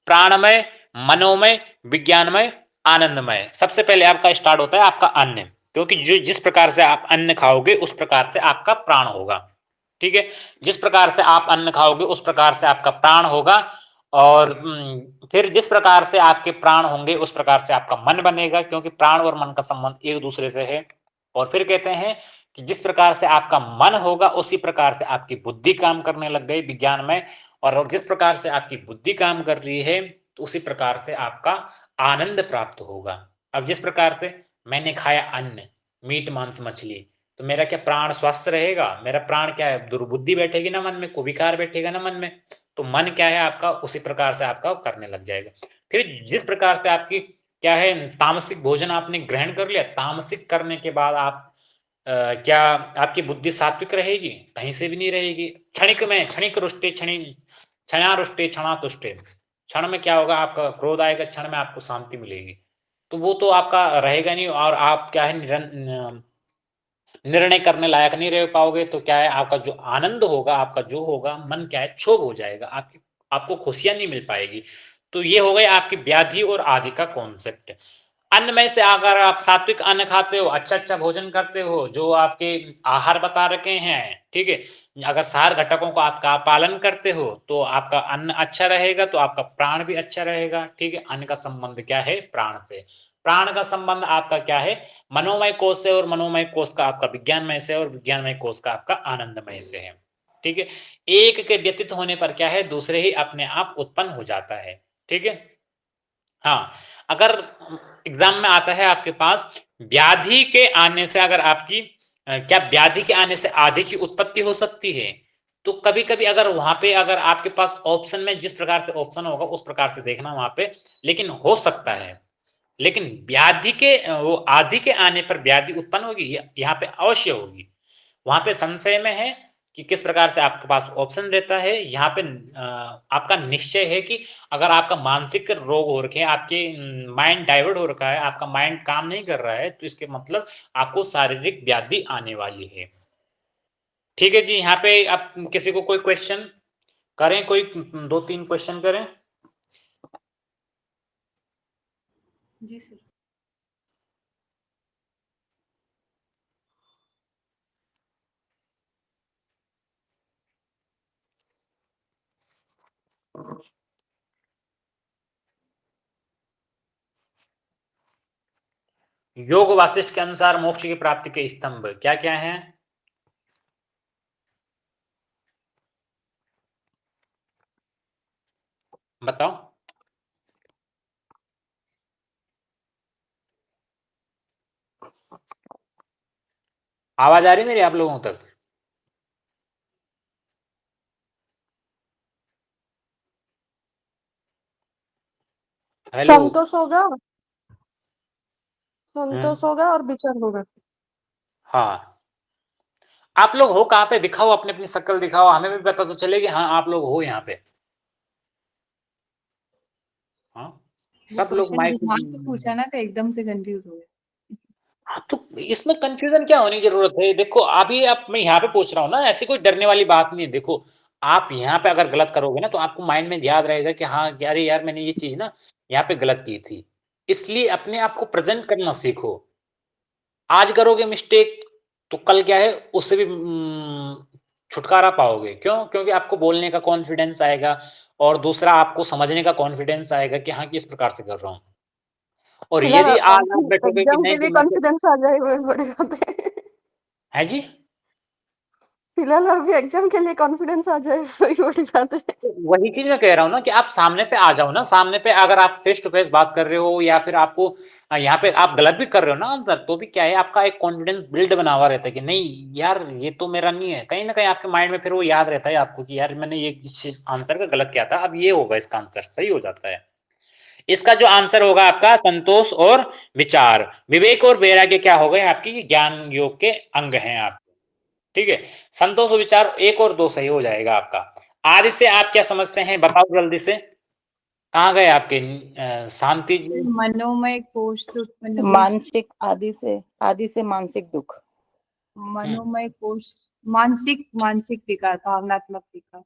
प्राणमय, मनोमय, विज्ञानमय, आनंदमय। सबसे पहले आपका स्टार्ट होता है आपका अन्न, क्योंकि जो जिस प्रकार से आप अन्न खाओगे उस प्रकार से आपका प्राण होगा। ठीक है, जिस प्रकार से आप अन्न खाओगे उस प्रकार से आपका प्राण होगा, और फिर जिस प्रकार से आपके प्राण होंगे उस प्रकार से आपका मन बनेगा, क्योंकि प्राण और मन का संबंध एक दूसरे से है। और फिर कहते हैं कि जिस प्रकार से आपका मन होगा उसी प्रकार से आपकी बुद्धि काम करने लग गई विज्ञान में, और जिस प्रकार से आपकी बुद्धि काम कर रही है तो उसी प्रकार से आपका आनंद प्राप्त होगा। अब जिस प्रकार से मैंने खाया अन्न, मीट, मांस, मछली, तो मेरा क्या प्राण स्वस्थ रहेगा, मेरा प्राण क्या है, दुर्बुद्धि बैठेगी ना मन में, कुविकार बैठेगा ना मन में, तो मन क्या है आपका उसी प्रकार से आपका करने लग जाएगा। फिर जिस प्रकार से आपकी क्या है तामसिक भोजन आपने ग्रहण कर लिया, तामसिक करने के बाद आप क्या आपकी बुद्धि सात्विक रहेगी, कहीं से भी नहीं रहेगी। क्षणिक में क्षणिक रुष्टे क्षणा रुष्टे क्षणा तुष्टे, क्षण में क्या होगा आपका क्रोध आएगा, क्षण में आपको शांति मिलेगी, तो वो तो आपका रहेगा नहीं, और आप क्या है निर्णय करने लायक नहीं रह पाओगे। तो क्या है आपका जो आनंद होगा, आपका जो होगा मन क्या है क्षोभ हो जाएगा, आपको खुशियां नहीं मिल पाएगी। तो ये हो गए आपकी व्याधि और आदि का कॉन्सेप्ट। अन्न में से अगर आप सात्विक अन्न खाते हो, अच्छा भोजन करते हो, जो आपके आहार बता रखे हैं, ठीक है, अगर सार घटकों का आपका पालन करते हो तो आपका अन्न अच्छा रहेगा, तो आपका प्राण भी अच्छा रहेगा। ठीक है, अन्न का संबंध क्या है? प्राण से। प्राण का संबंध आपका क्या है? मनोमय कोष से, और मनोमय कोष का आपका विज्ञानमय से, और विज्ञानमय कोष का आपका आनंदमय से है। ठीक है, एक के व्यतीत होने पर क्या है? दूसरे ही अपने आप उत्पन्न हो जाता है। ठीक है, हाँ, अगर एग्जाम में आता है आपके पास व्याधि के आने से, अगर आपकी क्या व्याधि के आने से आदि की उत्पत्ति हो सकती है? तो कभी कभी अगर वहां पे अगर आपके पास ऑप्शन में जिस प्रकार से ऑप्शन होगा उस प्रकार से देखना वहां पे, लेकिन हो सकता है। लेकिन व्याधि के वो आदि के आने पर व्याधि उत्पन्न होगी, यहाँ पे अवश्य होगी। वहां पे संशय में है कि किस प्रकार से आपके पास ऑप्शन रहता है। यहाँ पे आपका निश्चय है कि अगर आपका मानसिक रोग हो रखे हैं, आपके माइंड डाइवर्ट हो रखा है, आपका माइंड काम नहीं कर रहा है, तो इसके मतलब आपको शारीरिक व्याधि आने वाली है। ठीक है जी, यहाँ पे आप किसी को कोई क्वेश्चन करें, कोई 2-3 क्वेश्चन करें। जी सर। योग वासिष्ठ के अनुसार मोक्ष की प्राप्ति के स्तंभ क्या क्या हैं? बताओ। आवाज आ रही मेरी आप लोगों तक? हेलो। संतोष होगा, संतोष होगा और विचार होगा। हाँ, आप लोग हो कहाँ पे? दिखाओ, अपनी अपनी शक्ल दिखाओ, हमें भी पता तो चले कि हाँ आप लोग हो यहाँ पे। हाँ, वो सब लोग क्वेश्चन माइक। घुमा के पूछा ना, तो एकदम से कंफ्यूज हो गया। हाँ, तो इसमें कंफ्यूजन क्या होने की जरूरत है? देखो अभी आप, मैं यहाँ पे पूछ रहा हूँ ना, ऐसी कोई डरने वाली बात नहीं है। देखो, आप यहाँ पे अगर गलत करोगे ना तो आपको माइंड में याद रहेगा कि हाँ अरे यार मैंने ये चीज ना यहाँ पे गलत की थी। इसलिए अपने आप को प्रेजेंट करना सीखो। आज करोगे मिस्टेक तो कल क्या है, उससे भी छुटकारा पाओगे। क्यों? क्योंकि आपको बोलने का कॉन्फिडेंस आएगा, और दूसरा आपको समझने का कॉन्फिडेंस आएगा कि हाँ किस प्रकार से कर रहा हूँ। और फिलहाल यदि आज आप बैठोगे कि एग्जाम नहीं के लिए तो मैं तो, कॉन्फिडेंस आ जाए वो बड़ी बात है। है जी, फिलहाल अभी एग्जाम के लिए कॉन्फिडेंस आ जाए वही बड़ी बात है। वही चीज मैं कह रहा हूँ ना कि आप सामने पे आ जाओ ना। सामने पे अगर आप फेस टू फेस बात कर रहे हो, या फिर आपको यहाँ पे आप गलत भी कर रहे हो ना आंसर, तो भी क्या है, आपका एक कॉन्फिडेंस बिल्ड बना हुआ रहता है कि नहीं यार ये तो मेरा नहीं है। कहीं ना कहीं आपके माइंड में फिर वो याद रहता है आपको कि यार मैंने ये चीज आंसर का गलत किया था, अब ये होगा इसका आंसर सही हो जाता है। इसका जो आंसर होगा आपका संतोष और विचार। विवेक और वैराग्य क्या हो गए आपकी? ये ज्ञान योग के अंग हैं आप। ठीक है, संतोष और विचार 1 और 2 सही हो जाएगा आपका। आदि से आप क्या समझते हैं? बताओ जल्दी से। कहाँ गए आपके शांति जी? मनोमय कोश से उत्पन्न हुई, मानसिक आदि से मानसिक दुख। मनोमय कोश, मानसिक मानसिक विकार, भावनात्मक विकार।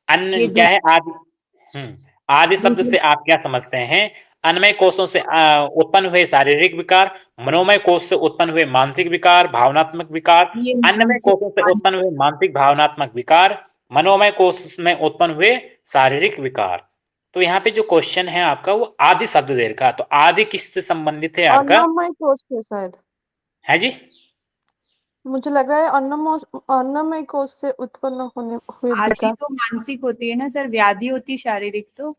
अन्य ये क्या है? आदि। आदि शब्द दूसरे से आप क्या समझते हैं? अन्नमय कोषों से उत्पन्न हुए शारीरिक विकार, मनोमय कोष से उत्पन्न हुए मानसिक विकार, भावनात्मक विकार। ये अन्नमय मानसिक कोषों से उत्पन्न हुए मानसिक भावनात्मक विकार, मनोमय कोष में उत्पन्न हुए शारीरिक विकार। तो यहाँ पे जो क्वेश्चन है आपका वो आदि शब्द दे रखा, तो आदि किससे संबंधित है आपका? अन्नमय कोश से शायद, है जी, मुझे लग रहा है अन्नमय कोश से उत्पन्न होने हुए आदि विकार। तो मानसिक होती है ना सर, व्याधि होती है शारीरिक। तो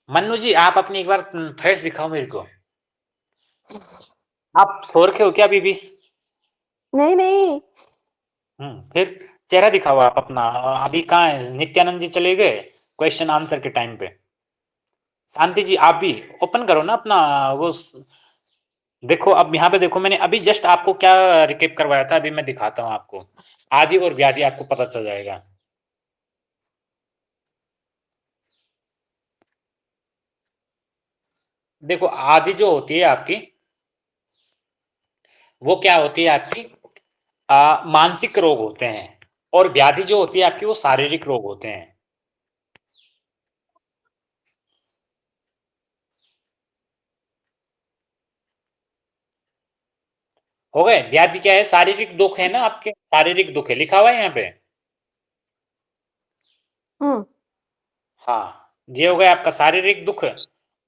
मन्नू जी आप अपनी एक बार फेस दिखाओ मेरे को। आप सो रखे हो क्या अभी भी? नहीं नहीं, फिर चेहरा दिखाओ आप अपना। अभी कहाँ है? नित्यानंद जी चले गए क्वेश्चन आंसर के टाइम पे। शांति जी आप भी ओपन करो ना अपना वो देखो अब यहाँ पे देखो, मैंने अभी जस्ट आपको क्या रिकेप करवाया था, अभी मैं दिखाता हूँ आपको। आदि और व्याधि आपको पता चल जाएगा। देखो आदि जो होती है आपकी, वो क्या होती है आपकी? मानसिक रोग होते हैं। और व्याधि जो होती है आपकी वो शारीरिक रोग होते हैं। हो गए। व्याधि क्या है? शारीरिक दुख है ना, आपके शारीरिक दुख है, लिखा हुआ है यहाँ पे। हम्म हाँ, ये हो गया आपका शारीरिक दुख।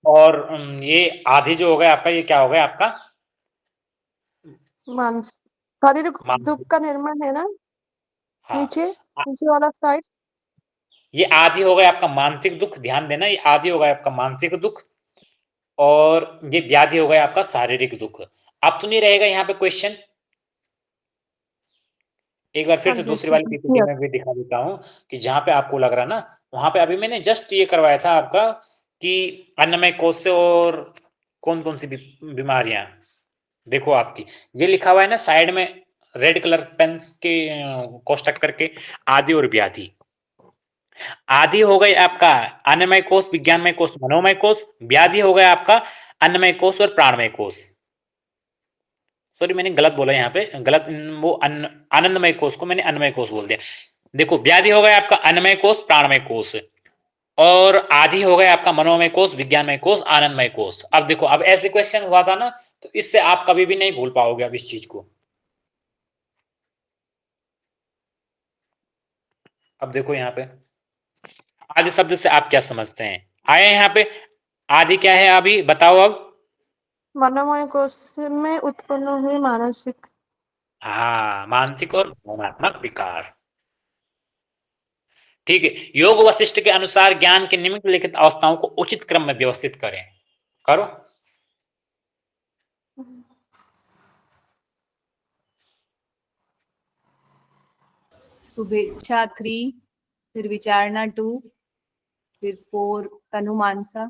और ये आदि जो हो गया आपका, ये क्या हो गया आपका? मानस शारीरिक दुख मानसिक। का निर्माण है ना, हाँ, नीचे नीचे वाला साइड। ये आदि हो गया आपका मानसिक दुख, ध्यान देना, ये आदि हो गया आपका मानसिक दुख। और ये व्याधि हो गया आपका शारीरिक दुख। अब तो नहीं रहेगा यहाँ पे क्वेश्चन। एक बार फिर हाँ से जी दूसरी वाली पीपीटी में भी दिखा देता हूं कि जहां पे आपको लग रहा ना, वहां पे अभी मैंने जस्ट ये करवाया था आपका कि अन्नमय कोश से और कौन कौन सी बीमारियां। देखो आपकी ये लिखा हुआ है ना साइड में, रेड कलर पेन्स के कोष्टक करके, आदि और व्याधि। आदि हो गई आपका अन्नमय कोश, विज्ञानमय कोश, मनोमय कोश। व्याधि हो गया आपका अन्नमय कोश और प्राणमय कोश। सॉरी, मैंने गलत बोला यहाँ पे, गलत, वो आनंदमय कोश को मैंने अन्नमय कोश बोल दिया। देखो, व्याधि हो गया आपका अन्नमय कोश, प्राणमय कोश। और आदि हो गया आपका मनोमय कोश, विज्ञानमय कोश, आनंदमय कोश। अब देखो, अब ऐसे क्वेश्चन हुआ था ना, तो इससे आप कभी भी नहीं भूल पाओगे अब इस चीज को। अब देखो यहाँ पे आदि शब्द से आप क्या समझते हैं? आए यहाँ पे आदि क्या है, अभी बताओ अब। मनोमय कोश में उत्पन्न हुई मानसिक। हाँ, मानसिक और भावनात्मक विकार। ठीक है। योग वशिष्ठ के अनुसार ज्ञान की निम्नलिखित अवस्थाओं को उचित क्रम में व्यवस्थित करें। करो। शुभेच्छा 3, फिर विचारणा 2, फिर 4 तनुमानसा,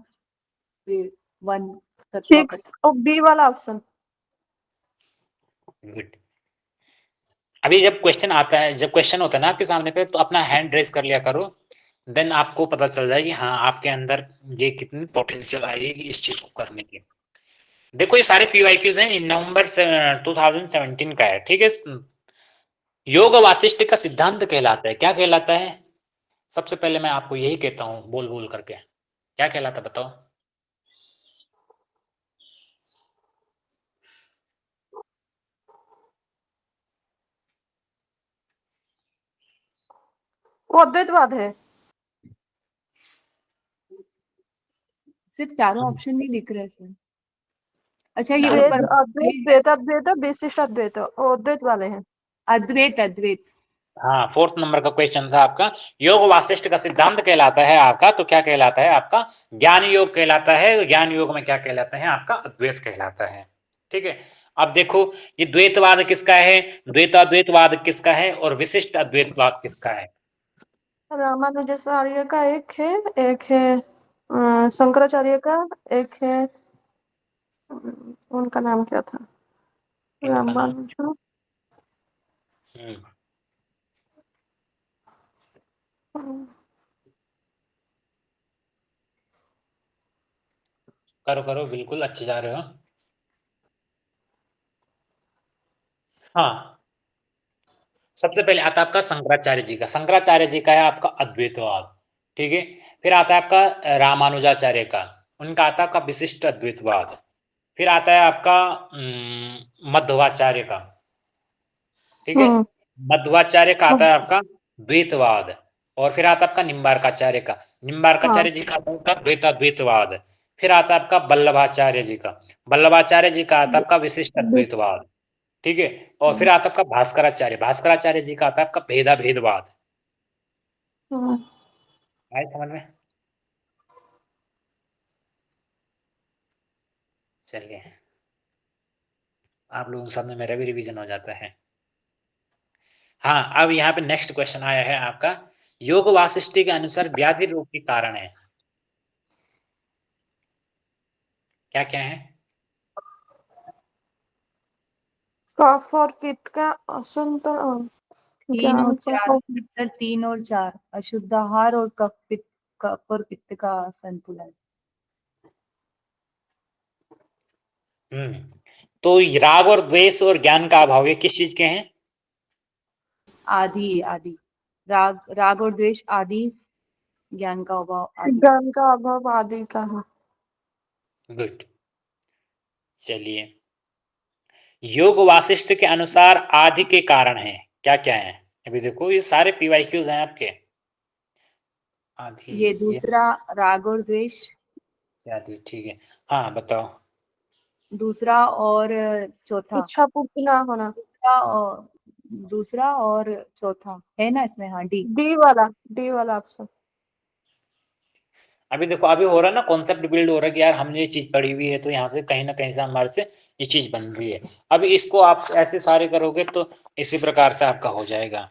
फिर 1 तत्वकट। 6 और बी वाला ऑप्शन। गुड। अभी जब क्वेश्चन आता है, जब क्वेश्चन होता है ना आपके सामने पे, तो अपना हैंड रेस कर लिया करो। देन आपको पता चल जाए कि हाँ, आपके अंदर ये कितनी पोटेंशियल आएगी इस चीज को करने की। देखो, ये सारे पीवाईक्यूज हैं, नवंबर 2017 का है, ठीक है। योग वासिष्ठ का सिद्धांत कहलाता है, क्या कहलाता है? सबसे पहले मैं आपको यही कहता हूं बोल बोल करके, क्या कहलाता है बताओ? वो अद्वैतवाद है। सिर्फ चारों ऑप्शन नहीं दिख रहे सर। अच्छा, ये चार- द्वैत अद्वैत द्वैताद्वैत विशिष्ट अद्वैत वो अद्वैत वाले हैं। अद्वैत अद्वैत। हाँ, 4th नंबर का क्वेश्चन था आपका। योग वासिष्ठ का सिद्धांत कहलाता है आपका, तो क्या कहलाता है आपका? ज्ञान योग कहलाता है। ज्ञान योग में क्या कहलाता है आपका? अद्वैत कहलाता है। ठीक है। अब देखो, ये द्वैतवाद किसका है, द्वैताद्वैतवाद किसका है, और विशिष्ट अद्वैतवाद किसका है? रामानुजाचार्य का एक है शंकराचार्य का, एक है उनका नाम क्या था, इनका नाम रामानुजा। करो करो, बिल्कुल अच्छे जा रहे हो। हाँ, सबसे पहले आता है आपका शंकराचार्य जी का। शंकराचार्य जी का है आपका अद्वैतवाद। ठीक है। फिर आता है आपका रामानुजाचार्य का, उनका आता है आपका विशिष्ट अद्वैतवाद। फिर आता है आपका मध्वाचार्य का। ठीक है। हम्म मध्वाचार्य का आता है आपका द्वैतवाद। और फिर आता है आपका निम्बार्काचार्य का। हाँ। निम्बार्काचार्य जी का आता है आपका द्वैताद्वैतवाद। फिर आता है आपका वल्लभाचार्य जी का। वल्लभाचार्य जी का आता है आपका विशिष्ट अद्वैतवाद। ठीक है। और फिर आता है आपका भास्कराचार्य। भास्कराचार्य जी का आता है आपका भेदा भेदवाद। हम्म। आए समझ में? चलिए, आप लोगों के सामने मेरा भी रिवीजन हो जाता है। हाँ, अब यहाँ पे नेक्स्ट क्वेश्चन आया है आपका। योग वासिष्ठ के अनुसार व्याधि रोग के कारण है, क्या क्या है? कफ और पित्त का असंतुलन, 3 ज्ञान और का 4 सर, 3 और 4 अशुद्ध आहार और कफ और पित्त का संतुलन। तो राग और द्वेष और ज्ञान का अभाव, ये किस चीज के हैं? आदि आदि, राग और द्वेष आदि, ज्ञान का अभाव आदि। ज्ञान का अभाव आदि का है। गुड। चलिए, योग वासिष्ठ के अनुसार आदि के कारण है क्या क्या है? अभी देखो ये सारे पीवाईक्यूज हैं आपके। आदि ये दूसरा राग और द्वेष, आदि, ठीक है। हाँ बताओ। दूसरा और चौथा, इच्छा पूर्ति ना होना। दूसरा और चौथा है ना इसमें, हाँ डी। डी वाला ऑप्शन। अभी देखो अभी हो रहा है ना, कॉन्सेप्ट बिल्ड हो रहा है कि यार हमने ये चीज पढ़ी हुई है तो यहाँ से कहीं ना कहीं से हमारे से ये चीज बन रही है। अभी इसको आप ऐसे सारे करोगे तो इसी प्रकार से आपका हो जाएगा।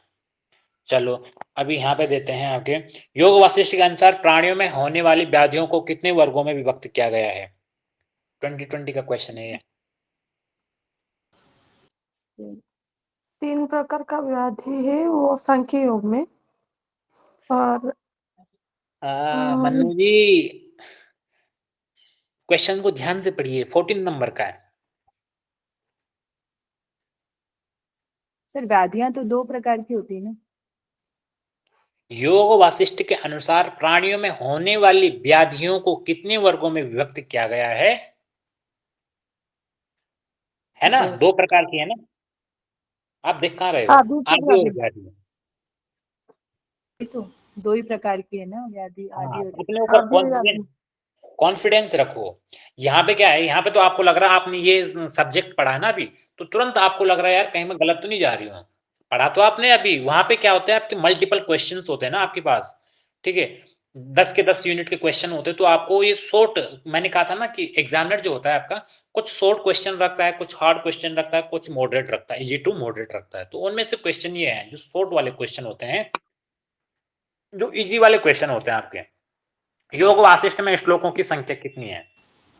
चलो अभी यहाँ पे देते हैं आपके, योग वासिष्ठ के अनुसार प्राणियों में होने वाली व्याधियों को कितने वर्गों में विभक्त किया गया है? 2020 का क्वेश्चन है ये। 3 प्रकार का व्याधि है वो सांख्य योग में। और मन्नू जी क्वेश्चन को ध्यान से पढ़िए, 14 नंबर का है। सर व्याधियां तो 2 प्रकार की होती है ना। योग वासिष्ठ के अनुसार प्राणियों में होने वाली व्याधियों को कितने वर्गों में विभक्त किया गया है ना? 2 प्रकार की है ना। आप देख कहाँ रहे हो? आदि से आदि और व्याधि। व्याधि। तो 2 ही प्रकार की है ना व्याधि, हाँ, आदि और अपने ऊपर आदि व्याधि। कॉन्फिडेंस रखो। यहाँ पे क्या है, यहाँ पे तो आपको लग रहा है आपने ये सब्जेक्ट पढ़ा है ना अभी, तो तुरंत आपको लग रहा है यार कहीं मैं गलत तो नहीं जा रही हूँ। पढ़ा तो आपने अभी, वहां पे क्या होता है आपके मल्टीपल क्वेश्चंस होते हैं ना आपके पास, ठीक है। 10 के 10 यूनिट के क्वेश्चन होते हैं, तो आपको ये शॉर्ट, मैंने कहा था ना कि एग्जामिनर जो होता है आपका कुछ शॉर्ट क्वेश्चन रखता है, कुछ हार्ड क्वेश्चन रखता है, कुछ मॉडरेट रखता है, इजी टू मॉडरेट रखता है। तो उनमें से क्वेश्चन ये है जो शॉर्ट वाले क्वेश्चन होते हैं, जो इजी वाले क्वेश्चन होते हैं आपके। योग वासिष्ठ में श्लोकों की संख्या कितनी है?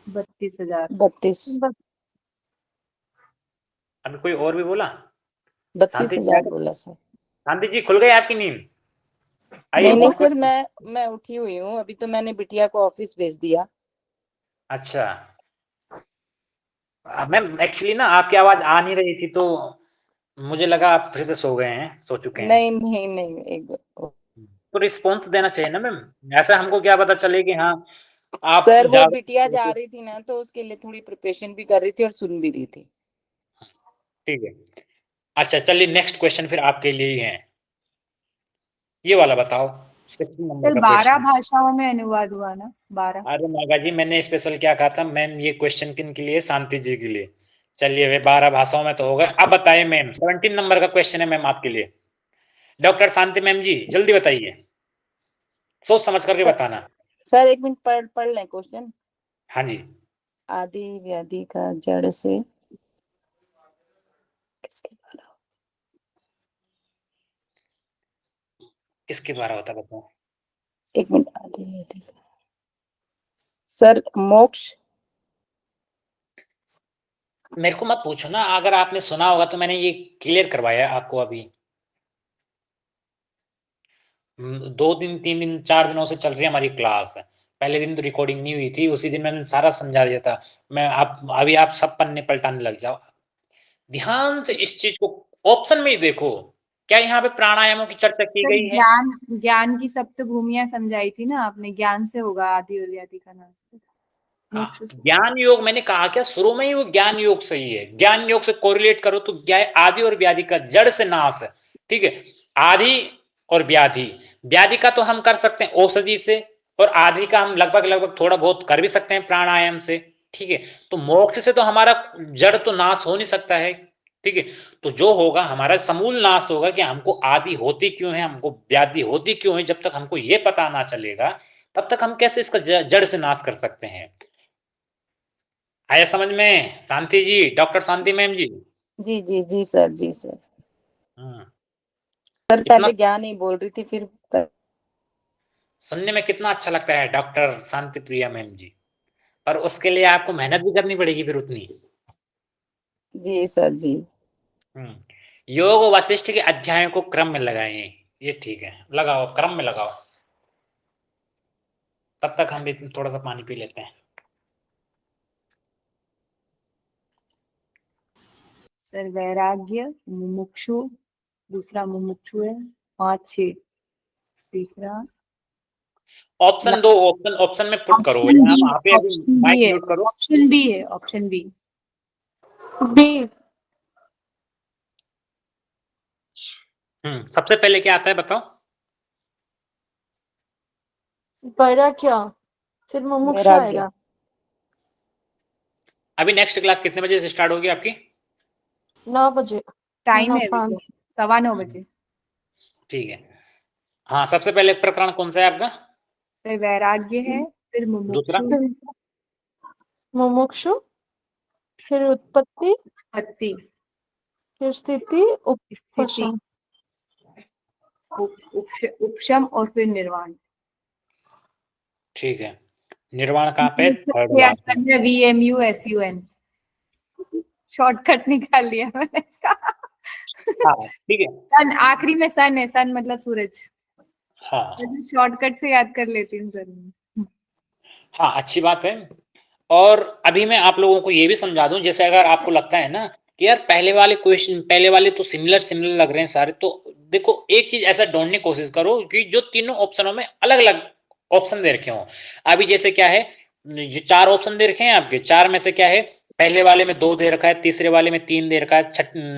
32,000। 32 अभी कोई और भी बोला? शांति जी 32,000 बोला सर। शांति जी खुल गई आपकी नींद? आइए नहीं कुछ सर, मैं उठी हुई हूँ अभी, तो मैंने बिटिया को ऑफिस भेज दिया। अच्छा मैम, एक्चुअली ना आपकी आवाज आ नहीं रही थी तो मुझे लगा आप फिर से सो गए हैं, सो चुके हैं। नहीं नहीं नहीं, एक तो रिस्पॉन्स देना चाहिए ना मैम, ऐसा हमको क्या पता चले कि हाँ आप सर वो ज्यादा। बिटिया जा रही थी ना, तो उसके लिए थोड़ी प्रिपरेशन भी कर रही थी और सुन भी रही थी। ठीक है, अच्छा चलिए नेक्स्ट क्वेश्चन फिर आपके लिए ही है, ये वाला बताओ। 60 नंबर सर का 12 क्वेश्चन। भाषाओं में अनुवाद हुआ ना, 12। अरे नागा जी मैंने स्पेशल क्या कहा था मैम, ये क्वेश्चन किन के लिए? शांति जी के लिए। चलिए वे 12 भाषाओं में तो हो गए। अब बताइए मैम, 17 नंबर का क्वेश्चन है मैम आपके लिए। डॉक्टर शांति मैम जी जल्दी बताइए, सोच समझ करके बताना। सर 1 मिनट पढ़ लें क्वेश्चन। हाँ जी। आदि व्याधि का जड़ से किसके द्वारा होता है बताओ? 1 मिनट। आदि व्याधि सर मोक्ष। मेरे को मत पूछो ना, अगर आपने सुना होगा तो मैंने ये क्लियर करवाया आपको अभी। 2 दिन 3 दिन 4 दिनों से चल रही है हमारी क्लास। पहले दिन तो रिकॉर्डिंग नहीं हुई थी, उसी दिन मैंने सारा समझा दिया था। मैं अभी आप सब पन्ने पलटाने लग जाओ। ध्यान से इस चीज को ऑप्शन में ही देखो, क्या यहाँ पे प्राणायामों की चर्चा की सर गई है? ज्ञान की सप्त भूमियां समझाई थी ना आपने, ज्ञान से होगा आदि और व्याधि का नाम, मोक्ष से। ज्ञान योग मैंने कहा क्या शुरू में ही, वो ज्ञान योग सही है। ज्ञान योग से कोरिलेट करो तो क्या है, आदि और व्याधि का जड़ से नाश है, ठीक है। आदि और व्याधि, व्याधि का तो हम कर सकते हैं औषधि से, और आदि का हम लगभग थोड़ा बहुत कर भी सकते हैं प्राणायाम से, ठीक है। तो मोक्ष से तो हमारा जड़ तो नाश हो नहीं सकता है, ठीक है। तो जो होगा हमारा समूल नाश होगा कि हमको आदि होती क्यों है, हमको व्याधि होती क्यों है। जब तक हमको ये पता ना चलेगा तब तक हम कैसे इसका जड़ से नाश कर सकते हैं। आया समझ में शांति जी, डॉक्टर शांति मैम जी? जी जी जी सर, जी सर। सर इतना पहले ज्ञान ही बोल रही थी, फिर सुनने में कितना अच्छा लगता है डॉक्टर शांति प्रिया मैम जी, पर उसके लिए आपको मेहनत भी करनी पड़ेगी फिर उतनी। जी सर जी। योग वशिष्ठ के अध्यायों को क्रम में लगाएं, ये ठीक है, लगाओ क्रम में लगाओ। तब तक हम भी थोड़ा सा पानी पी लेते हैं। सर वैराग्य, मुमुक्षु, दूसरा मुमुक्षु है, 5 6, तीसरा ऑप्शन दो, ऑप्शन में पुट करो, ऑप्शन यहाँ बी, वहां पे अभी ऑप्शन बी माइक है, म्यूट करो। ऑप्शन बी है, ऑप्शन बी। बी सबसे पहले क्या आता है बताओ? वैराग्य, फिर मुमुक्षु वैराग्य। आएगा। अभी नेक्स्ट क्लास कितने बजे से स्टार्ट होगी आपकी? 9 बजे। टाइम 9, है अभी 5। तो 9:15 बजे। ठीक है। हाँ, सबसे पहले प्रकरण कौन सा है आपका? फिर वैराग्य है, फिर दूसरा? मुमुक्षु, फिर मुमुक्षु, फिर उत्पत्ति, पत्ति, फिर स्थिति, स्थिति, उपशम। उपशम और फिर निर्वाण। ठीक है। निर्वाण कहाँ पे? थर्ड याद लास्ट में। करना, VMUSUN, शॉर्टकट निकाल लिया मैंने इसका। हाँ, ठीक है। सन, आखिरी में सन है, सन मतलब सूरज। हाँ, शॉर्टकट से याद कर लेती हूँ जरूर। हाँ, अच्छी बात है। और अभी मैं आप लोगों को ये भी समझा दूं, जैसे अगर आपको लगता है ना कि यार पहले वाले तो सिमिलर लग रहे हैं सारे, तो देखो एक चीज ऐसा ढूंढने की कोशिश करो कि जो तीनों ऑप्शनों में अलग अलग ऑप्शन दे रखे हो। अभी जैसे क्या है, ये 4 ऑप्शन दे रखे हैं आपके, 4 में से क्या है, पहले वाले में 2 दे रखा है, तीसरे वाले में 3 दे रखा है,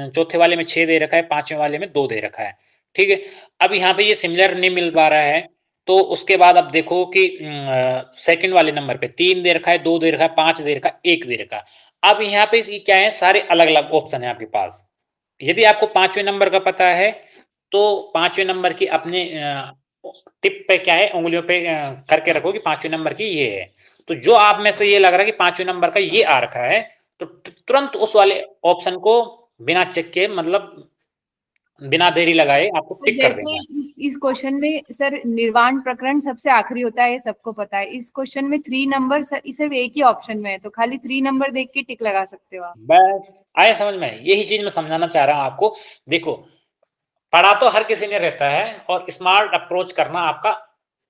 चौथे वाले में 6 दे रखा है, पांचवें वाले में 2 दे रखा है। ठीक है। अब यहाँ पे ये सिमिलर नहीं मिल पा रहा है, तो उसके बाद अब देखो कि सेकंड वाले नंबर पे 3 दे रखा है, 2 दे रखा है, 5 दे रखा है, 1 दे रखा है। अब यहाँ पे क्या है, सारे अलग अलग ऑप्शन है आपके पास। यदि आपको 5वें नंबर का पता है, तो 5वें नंबर की अपने टिप पे क्या है, उंगलियों पे करके रखो कि 5वें नंबर की ये है। तो जो आप में से ये लग रहा है कि 5वें नंबर का ये आ रखा है, तो तुरंत उस वाले ऑप्शन को बिना चेक के, मतलब बिना देरी लगाए आपको तो टिक कर जैसे देना है। इस क्वेश्चन में सर निर्वाण प्रकरण सबसे आखिरी होता है, ये सबको पता है। इस क्वेश्चन में 3 नंबर सिर्फ एक ही ऑप्शन में है, तो खाली 3 नंबर देख के टिक लगा सकते हो आप। बस आए समझ में? यही चीज मैं समझाना चाह रहा हूं आपको। देखो, पढ़ा तो हर किसी ने रहता है, और स्मार्ट अप्रोच करना आपका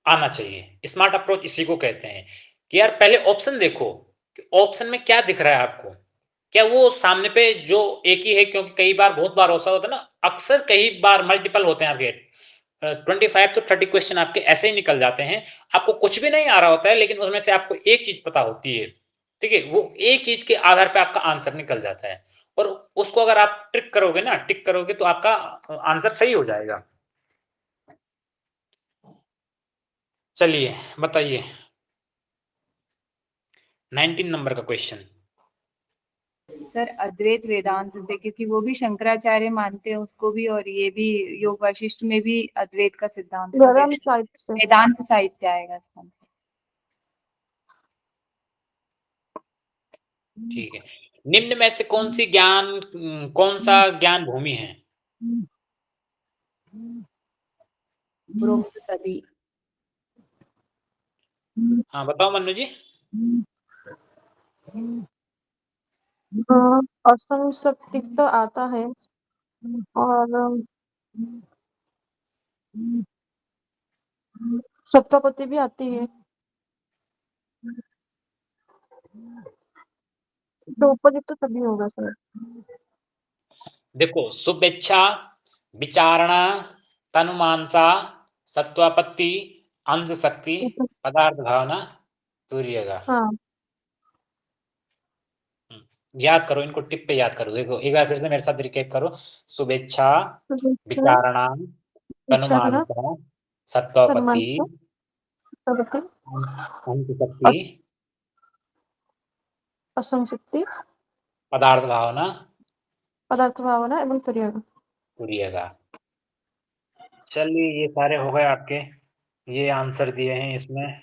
आना चाहिए। स्मार्ट अप्रोच इसी को कहते हैं कि यार पहले ऑप्शन देखो कि ऑप्शन में क्या दिख रहा है आपको, क्या वो सामने पे जो एक ही है, क्योंकि कई बार बहुत बार ऐसा होता है ना, अक्सर कई बार मल्टीपल होते हैं आपके 25 to 30 क्वेश्चन आपके ऐसे ही निकल जाते हैं। आपको कुछ भी नहीं आ रहा होता है, लेकिन उसमें से आपको एक चीज पता होती है। ठीक है, वो एक चीज के आधार पे आपका आंसर निकल जाता है, और उसको अगर आप ट्रिक करोगे ना, टिक करोगे, तो आपका आंसर सही हो जाएगा। चलिए बताइए 19 नंबर का क्वेश्चन। सर अद्वैत वेदांत से, क्योंकि वो भी शंकराचार्य मानते हैं उसको भी, और ये भी योग वाशिष्ठ में भी अद्वैत का सिद्धांत है, तो वेदांत साहित्य से। वेदांत साहित्य आएगा इसका। ठीक है। निम्न में से कौन सा ज्ञान भूमि है? उपरोक्त सभी। हाँ बताओ मन्नू जी। असंशक्तिक तो आता है, और सत्तापति भी आती है, तो ऊपर तो तभी होगा सर। देखो, शुभेच्छा, विचारणा, तनुमानसा, सत्वापत्ति, अंश शक्ति, पदार्थ भावना, तुर्यगा। हाँ। याद करो, इनको टिप पे याद करो। देखो एक बार फिर से मेरे साथ रिकेप करो। शुभेच्छा, शुभेच्छा, विचारणा, विचारणा, तनुमानसा, सत्वापत्ति, तन्मांसा, सत्तापति, अंश शक्ति, असंशक्ति, पदार्थ भावना, पदार्थ भावना एवं तुर्यगा। तुर्यगा। चलिए ये सारे हो गए आपके, ये आंसर दिए हैं इसमें।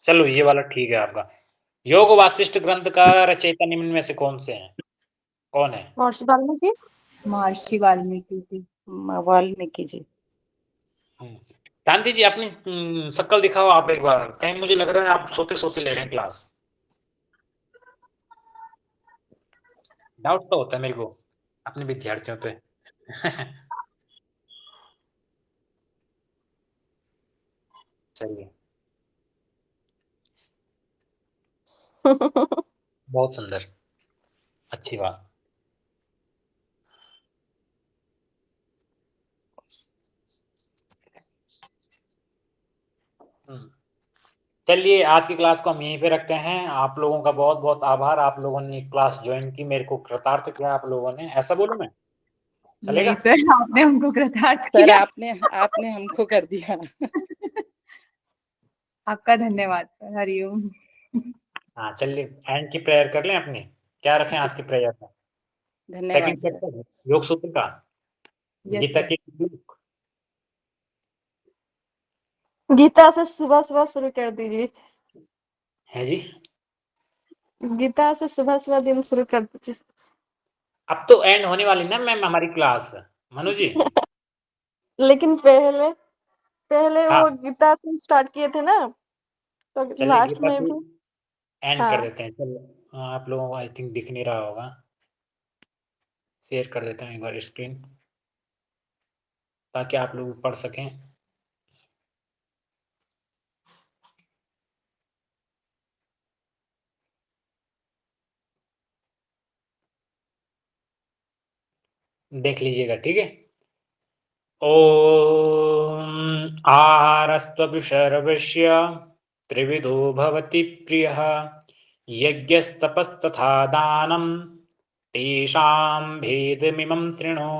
चलो ये वाला ठीक है आपका। योग वासिष्ठ ग्रंथ का रचयिता निम्न में से कौन से हैं? कौन है? महर्षि वाल्मीकि। महर्षि वाल्मीकि जी। वाल्मीकि जी। शांति जी अपनी शक्ल दिखाओ आप एक बार, कहीं मुझे लग रहा है आप सोते सोते ले रहे हैं क्लास। डाउट तो होता है मेरे को अपने विद्यार्थियों पे। चलिए बहुत सुंदर, अच्छी बात। चलिए आज की क्लास को हम यहीं पे रखते हैं। आप लोगों का बहुत बहुत आभार, आप लोगों ने क्लास ज्वाइन की, मेरे को कृतार्थ किया आप लोगों ने, ऐसा बोलूं मैं? चलेगा? नहीं सर, आपने हमको कृतार्थ सर किया। आपने हमको कर दिया। आपका धन्यवाद सर। हरिओम। हाँ, चलिए एंड की प्रेयर कर लें अपनी। क्या रखें आज की प्रेयर में? धन्यवाद सेकंड सर। चैप्टर योग सूत्र का, यस गीता सर। की गीता से सुबह सुबह शुरू कर दीजिए। है जी। गीता से सुबह सुबह दिन शुरू कर दीजिए। अब तो एंड होने वाली ना मैम हमारी क्लास, मनु जी। लेकिन पहले हाँ, वो गीता से स्टार्ट किए थे ना, तो चलिए लास्ट गीता में को भी। एंड कर हाँ, देते हैं। चलो, हाँ, आप लोगों को आई थिंक दिख नहीं रहा होगा। शेयर कर देता हूँ एक बार स्क्रीन, ताकि आप लोग पढ़ सकें। देख लीजिएगा, ठीक है। ॐ आहारस्त्वपि सर्वस्य त्रिविधो भवति प्रियः यज्ञस्तपस्तथा दानं तेषां भेदमिमं शृणु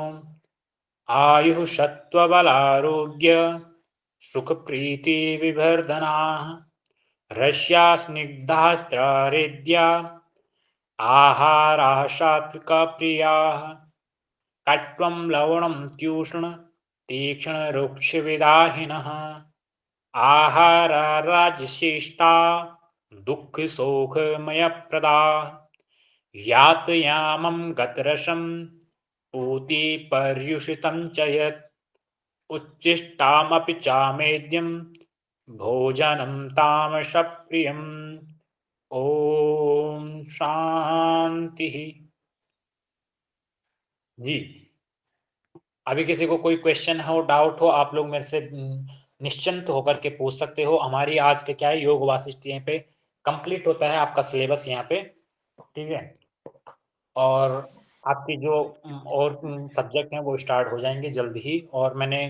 आयुः सत्त्वबलारोग्य सुखप्रीतिविवर्धनाः रस्या स्निग्धास्त्रारेद्या आहाराः सात्विका प्रियाः कट्वं लवणं त्यूष्ण तीक्ष्णरुक्षविदाहिनः आहारा राजशिष्टा दुःखशोकमयप्रदाः यातयामं गतरसं पूतिपर्युषितं च यत् उच्छिष्टामपि चामेद्यं भोजनं तामसप्रियम्। ओम शांति जी। अभी किसी को कोई क्वेश्चन हो, डाउट हो, आप लोग मेरे से निश्चिंत होकर के पूछ सकते हो। हमारी आज के क्या है, योग वासिष्ठ यहाँ पे कंप्लीट होता है आपका सिलेबस यहाँ पे, ठीक है। और आपकी जो और सब्जेक्ट हैं वो स्टार्ट हो जाएंगे जल्द ही। और मैंने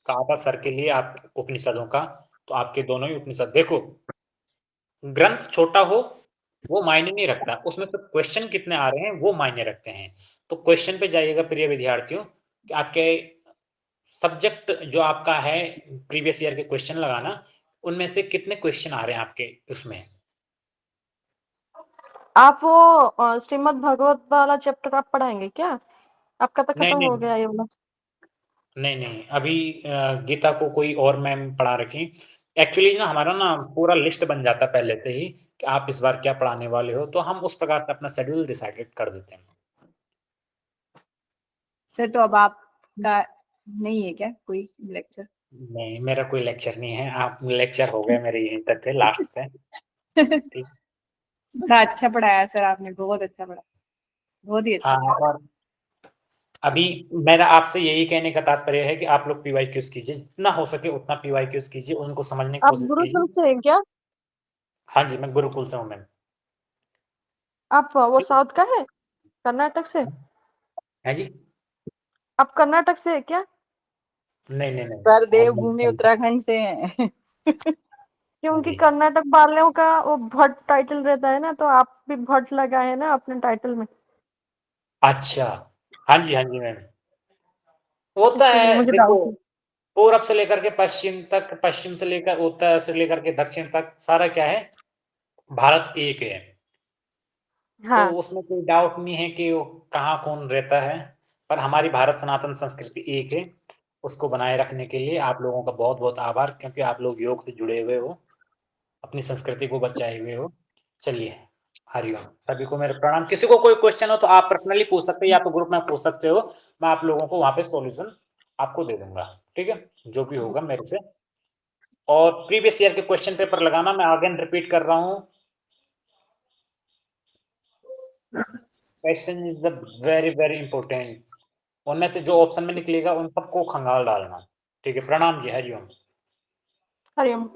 कहा था सर के लिए आप उपनिषदों का, तो आपके दोनों ही उपनिषद देखो, ग्रंथ छोटा हो वो मायने नहीं रखता, उसमें तो क्वेश्चन कितने आ रहे हैं वो मायने रखते हैं। तो क्वेश्चन पे जाइएगा प्रिय विद्यार्थियों, कि आपके सब्जेक्ट जो आपका है प्रीवियस ईयर के क्वेश्चन लगाना, उनमें से कितने क्वेश्चन आ रहे हैं आपके उसमें। आप वो श्रीमद् भगवत वाला चैप्टर आप पढ़ाएंगे क्या? आपका तो नहीं खत्म हो नहीं गया ये वाला। नहीं नहीं, अभी गीता को कोई और मैम पढ़ा रखी। एक्चुअली ना हमारा ना पूरा लिस्ट बन जाता है पहले से ही कि आप इस बार क्या पढ़ाने वाले हो, तो हम उस प्रकार से अपना शेड्यूल डिसाइडेड कर देते हैं। सर तो अब आपका नहीं है क्या कोई लेक्चर? नहीं, मेरा कोई लेक्चर नहीं है, आप लेक्चर हो गए मेरे यहीं तक थे लास्ट से। ठीक। बड़ा अच्छा पढ़ाया सर आपने, बहुत अच्छा पढ़ाया, बहुत ही अच्छा। हाँ, और अभी मेरा आपसे यही कहने का तात्पर्य है कि आप लोग पीवाईक्यूज कीजिए, जितना हो सके उतना पीवाईक्यूज कीजिए, उनको समझने की आप कोशिश गुरुकुल कीजिए। से हैं क्या? हाँ जी, मैं गुरुकुल से हूँ मैम। आप वो साउथ का है? कर्नाटक से? है जी। आप कर्नाटक से है क्या? नहीं नहीं नहीं, सर और देवभूमि उत्तराखंड से हैं। क्योंकि जी। कर्नाटक वालों का वो भट्ट टाइटल रहता है ना, तो आप भी भट्ट लगाए हैं ना अपने टाइटल में, अच्छा, हाँ जी हाँ जी मैम, होता इसीलिए है मुझे देखो, डाउट है। पूरब से लेकर के पश्चिम तक, पश्चिम से लेकर उत्तर से लेकर के दक्षिण तक, सारा क्या है, भारत एक है। तो हाँ, उसमें कोई डाउट नहीं है कि वो कहाँ कौन रहता है। पर हमारी भारत सनातन संस्कृति एक है, उसको बनाए रखने के लिए आप लोगों का बहुत बहुत आभार, क्योंकि आप लोग योग से जुड़े हुए हो, अपनी संस्कृति को बचाए हुए हो। चलिए, हरिओम, सभी को मेरा प्रणाम। किसी को कोई क्वेश्चन हो तो आप पर्सनली पूछ सकते हो या तो ग्रुप में पूछ सकते हो, मैं आप लोगों को वहां पे सॉल्यूशन आपको दे दूंगा, ठीक है, जो भी होगा मेरे से। और प्रीवियस ईयर के क्वेश्चन पेपर लगाना, मैं अगेन रिपीट कर रहा हूँ, question is the very very important. उनमें से जो ऑप्शन में निकलेगा उन सबको खंगाल डालना, ठीक है। प्रणाम जी, हरिओम। हरिओम।